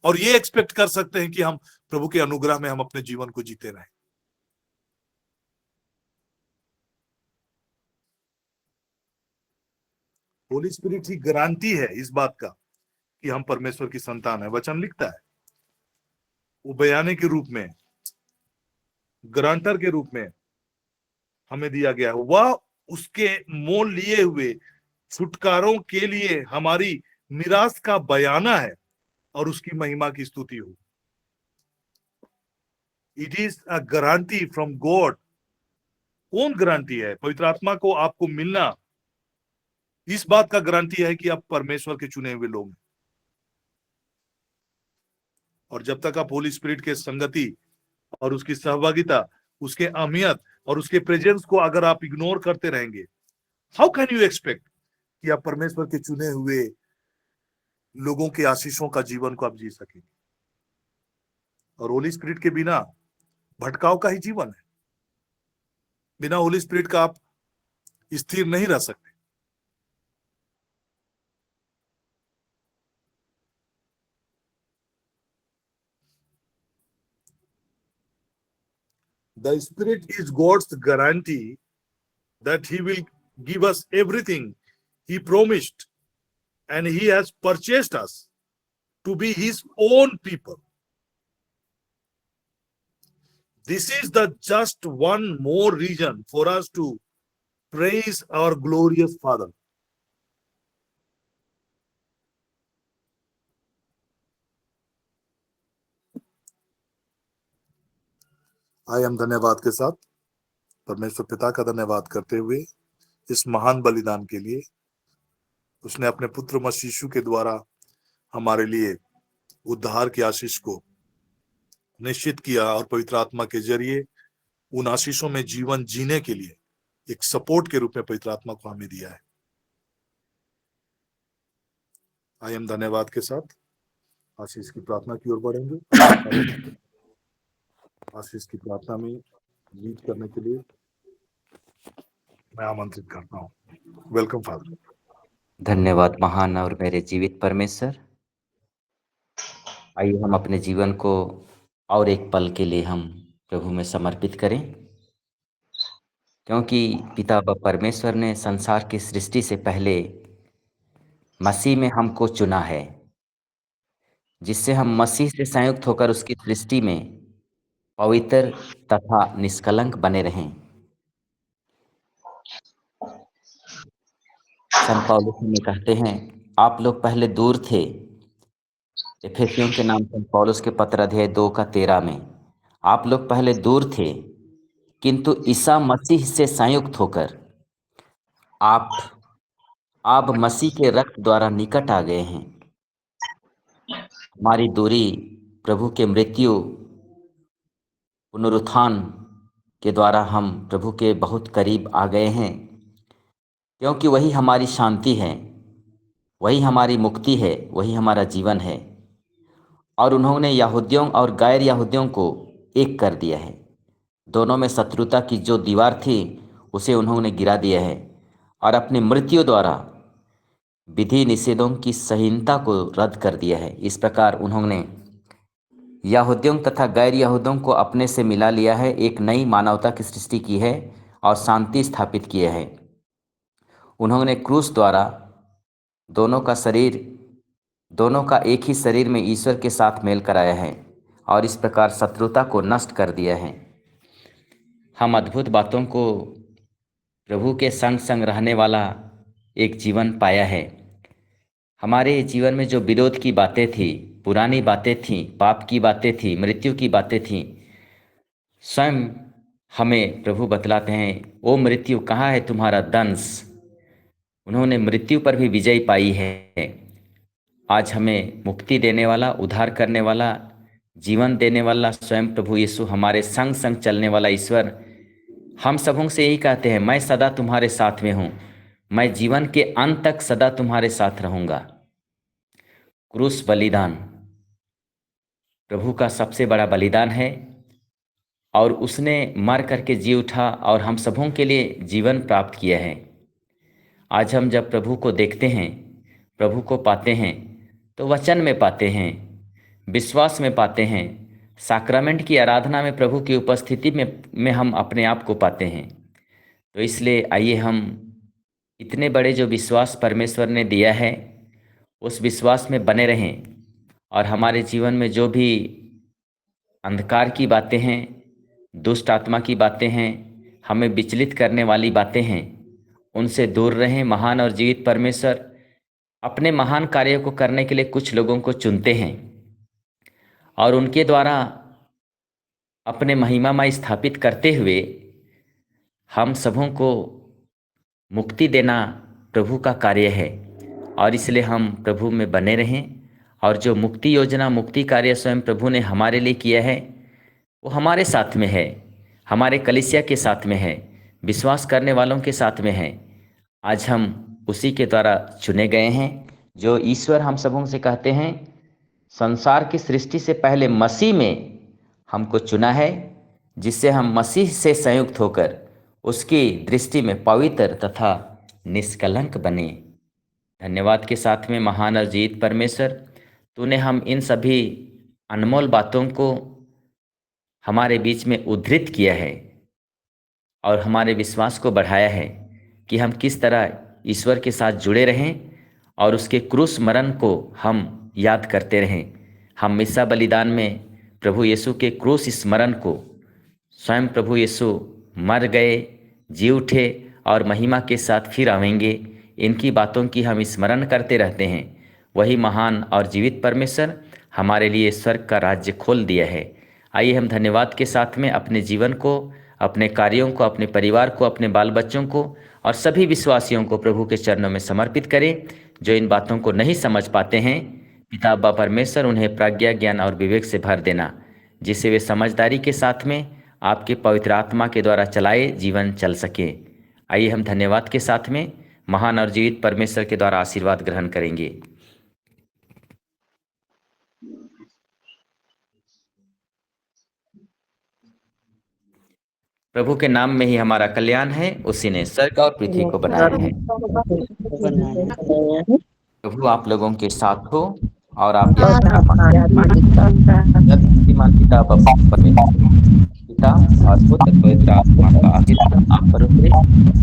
और ये एक्सपेक्ट कर सकते हैं कि हम प्रभु के अनुग्रह में हम अपने जीवन को जीते रहें। होली स्पिरिट ही गारंटी है इस बात का कि हम परमेश्वर की संतान है। वचन लिखता है वो बयाने के रूप में, गारंटर के रूप में हमें दिया गया है। वह उसके मोल लिए हुए छुटकारों के लिए हमारी मिरास का बयाना है और उसकी महिमा की स्तुति हो। It is a guarantee from God. कौन गारंटी है? पवित्र आत्मा को आपको मिलना इस बात का गारंटी है कि आप परमेश्वर के चुने हुए लोग हैं। और जब तक आप होली स्पिरिट के संगति और उसकी सहभागिता, उसके अहमियत और उसके प्रेजेंस को अगर आप इग्नोर करते रहेंगे, हाउ कैन यू एक्सपेक्ट कि आप परमेश्वर के चुने हुए लोगों के आशीषों का जीवन को आप जी सकेंगे? और होली स्पिरिट के बिना भटकाव का ही जीवन है। बिना होली स्पिरिट का आप स्थिर नहीं रह सकते। The Spirit is God's guarantee that He will give us everything He promised, and He has purchased us to be His own people. This is the just one more reason for us to praise our glorious Father. आइए हम धन्यवाद के साथ परमेश्वर पिता का धन्यवाद करते हुए इस महान बलिदान के लिए, उसने अपने पुत्र मसीह यीशु के द्वारा हमारे लिए उद्धार की आशीष को निश्चित किया और पवित्र आत्मा के जरिए उन आशीषों में जीवन जीने के लिए एक सपोर्ट के रूप में पवित्र आत्मा को हमें दिया है। आइए हम धन्यवाद के साथ आशीष की प्रार्थना की ओर बढ़ेंगे। आशीष की प्रार्थना में लीड करने के लिए मैं आमंत्रित करता हूँ। Welcome father. धन्यवाद महान और मेरे जीवित परमेश्वर। आइए हम अपने जीवन को और एक पल के लिए हम प्रभु में समर्पित करें, क्योंकि पिता परमेश्वर ने संसार की सृष्टि से पहले मसीह में हमको चुना है, जिससे हम मसीह से संयुक्त होकर उसकी सृष्टि में पवित्र तथा निष्कलंक बने रहें। संत पौलुस में कहते हैं, आप लोग पहले दूर थे। इफिसियों के नाम संत पौलुस के पत्र अध्याय 2:13 में, आप लोग पहले दूर थे किंतु ईसा मसीह से संयुक्त होकर आप अब मसीह के रक्त द्वारा निकट आ गए हैं। हमारी दूरी प्रभु के मृत्यु पुनरुत्थान के द्वारा हम प्रभु के बहुत करीब आ गए हैं, क्योंकि वही हमारी शांति है, वही हमारी मुक्ति है, वही हमारा जीवन है। और उन्होंने यहूदियों और गैर यहूदियों को एक कर दिया है। दोनों में शत्रुता की जो दीवार थी उसे उन्होंने गिरा दिया है और अपनी मृत्यु द्वारा विधि निषेधों की संहिता को रद्द कर दिया है। इस प्रकार उन्होंने यहूदियों तथा गैर यहूदियों को अपने से मिला लिया है, एक नई मानवता की सृष्टि की है और शांति स्थापित किया है। उन्होंने क्रूस द्वारा दोनों का एक ही शरीर में ईश्वर के साथ मेल कराया है और इस प्रकार शत्रुता को नष्ट कर दिया है। हम अद्भुत बातों को प्रभु के संग संग रहने वाला एक जीवन पाया है। हमारे जीवन में जो विरोध की बातें थी, पुरानी बातें थीं, पाप की बातें थीं, मृत्यु की बातें थीं, स्वयं हमें प्रभु बतलाते हैं, ओ मृत्यु कहाँ है तुम्हारा दंश। उन्होंने मृत्यु पर भी विजय पाई है। आज हमें मुक्ति देने वाला, उद्धार करने वाला, जीवन देने वाला स्वयं प्रभु यीशु, हमारे संग संग चलने वाला ईश्वर हम सबों से यही कहते हैं, मैं सदा तुम्हारे साथ में हूँ, मैं जीवन के अंत तक सदा तुम्हारे साथ रहूँगा। क्रूस बलिदान प्रभु का सबसे बड़ा बलिदान है और उसने मर करके जी उठा और हम सबों के लिए जीवन प्राप्त किया है। आज हम जब प्रभु को देखते हैं, प्रभु को पाते हैं, तो वचन में पाते हैं, विश्वास में पाते हैं, साक्रामेंट की आराधना में प्रभु की उपस्थिति में हम अपने आप को पाते हैं। तो इसलिए आइए हम इतने बड़े जो विश्वास परमेश्वर ने दिया है उस विश्वास में बने रहें और हमारे जीवन में जो भी अंधकार की बातें हैं, दुष्ट आत्मा की बातें हैं, हमें विचलित करने वाली बातें हैं, उनसे दूर रहें। महान और जीवित परमेश्वर अपने महान कार्यों को करने के लिए कुछ लोगों को चुनते हैं और उनके द्वारा अपने महिमामय स्थापित करते हुए हम सबों को मुक्ति देना प्रभु का कार्य है और इसलिए हम प्रभु में बने रहें और जो मुक्ति योजना, मुक्ति कार्य स्वयं प्रभु ने हमारे लिए किया है वो हमारे साथ में है, हमारे कलीसिया के साथ में है, विश्वास करने वालों के साथ में है। आज हम उसी के द्वारा चुने गए हैं जो ईश्वर हम सबों से कहते हैं संसार की सृष्टि से पहले मसीह में हमको चुना है, जिससे हम मसीह से संयुक्त होकर उसकी दृष्टि में पवित्र तथा निष्कलंक बने। धन्यवाद के साथ में महान और जीवित परमेश्वर, तूने हम इन सभी अनमोल बातों को हमारे बीच में उद्धृत किया है और हमारे विश्वास को बढ़ाया है कि हम किस तरह ईश्वर के साथ जुड़े रहें और उसके क्रूस मरण को हम याद करते रहें। हम मिस्सा बलिदान में प्रभु यीशु के क्रूस स्मरण को, स्वयं प्रभु यीशु मर गए, जी उठे और महिमा के साथ फिर आवेंगे, इनकी बातों की हम स्मरण करते रहते हैं। वही महान और जीवित परमेश्वर हमारे लिए स्वर्ग का राज्य खोल दिया है। आइए हम धन्यवाद के साथ में अपने जीवन को, अपने कार्यों को, अपने परिवार को, अपने बाल बच्चों को और सभी विश्वासियों को प्रभु के चरणों में समर्पित करें जो इन बातों को नहीं समझ पाते हैं। पिता अब्बा परमेश्वर उन्हें प्रज्ञा, ज्ञान और विवेक से भर देना, जिससे वे समझदारी के साथ में आपके पवित्र आत्मा के द्वारा चलाए जीवन चल सके। आइए हम धन्यवाद के साथ में महान और जीवित परमेश्वर के द्वारा आशीर्वाद ग्रहण करेंगे। प्रभु के नाम में ही हमारा कल्याण है, उसी ने स्वर्ग और पृथ्वी को बनाया है। प्रभु आप लोगों के साथ हो और आपके पिता पिता और पुत्र पवित्र आत्मा का आशीर्वाद आप पर उतरे,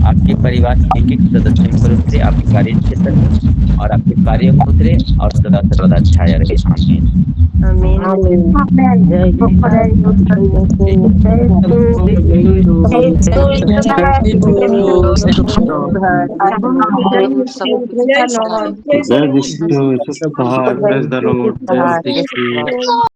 आपके परिवार के एक एक सदस्य पर उतरे, आपके कार्य क्षेत्र में और आपके कार्यों में उतरे और सदा सर्वदा छाया रहे। Bless the Lord, bless the Lord.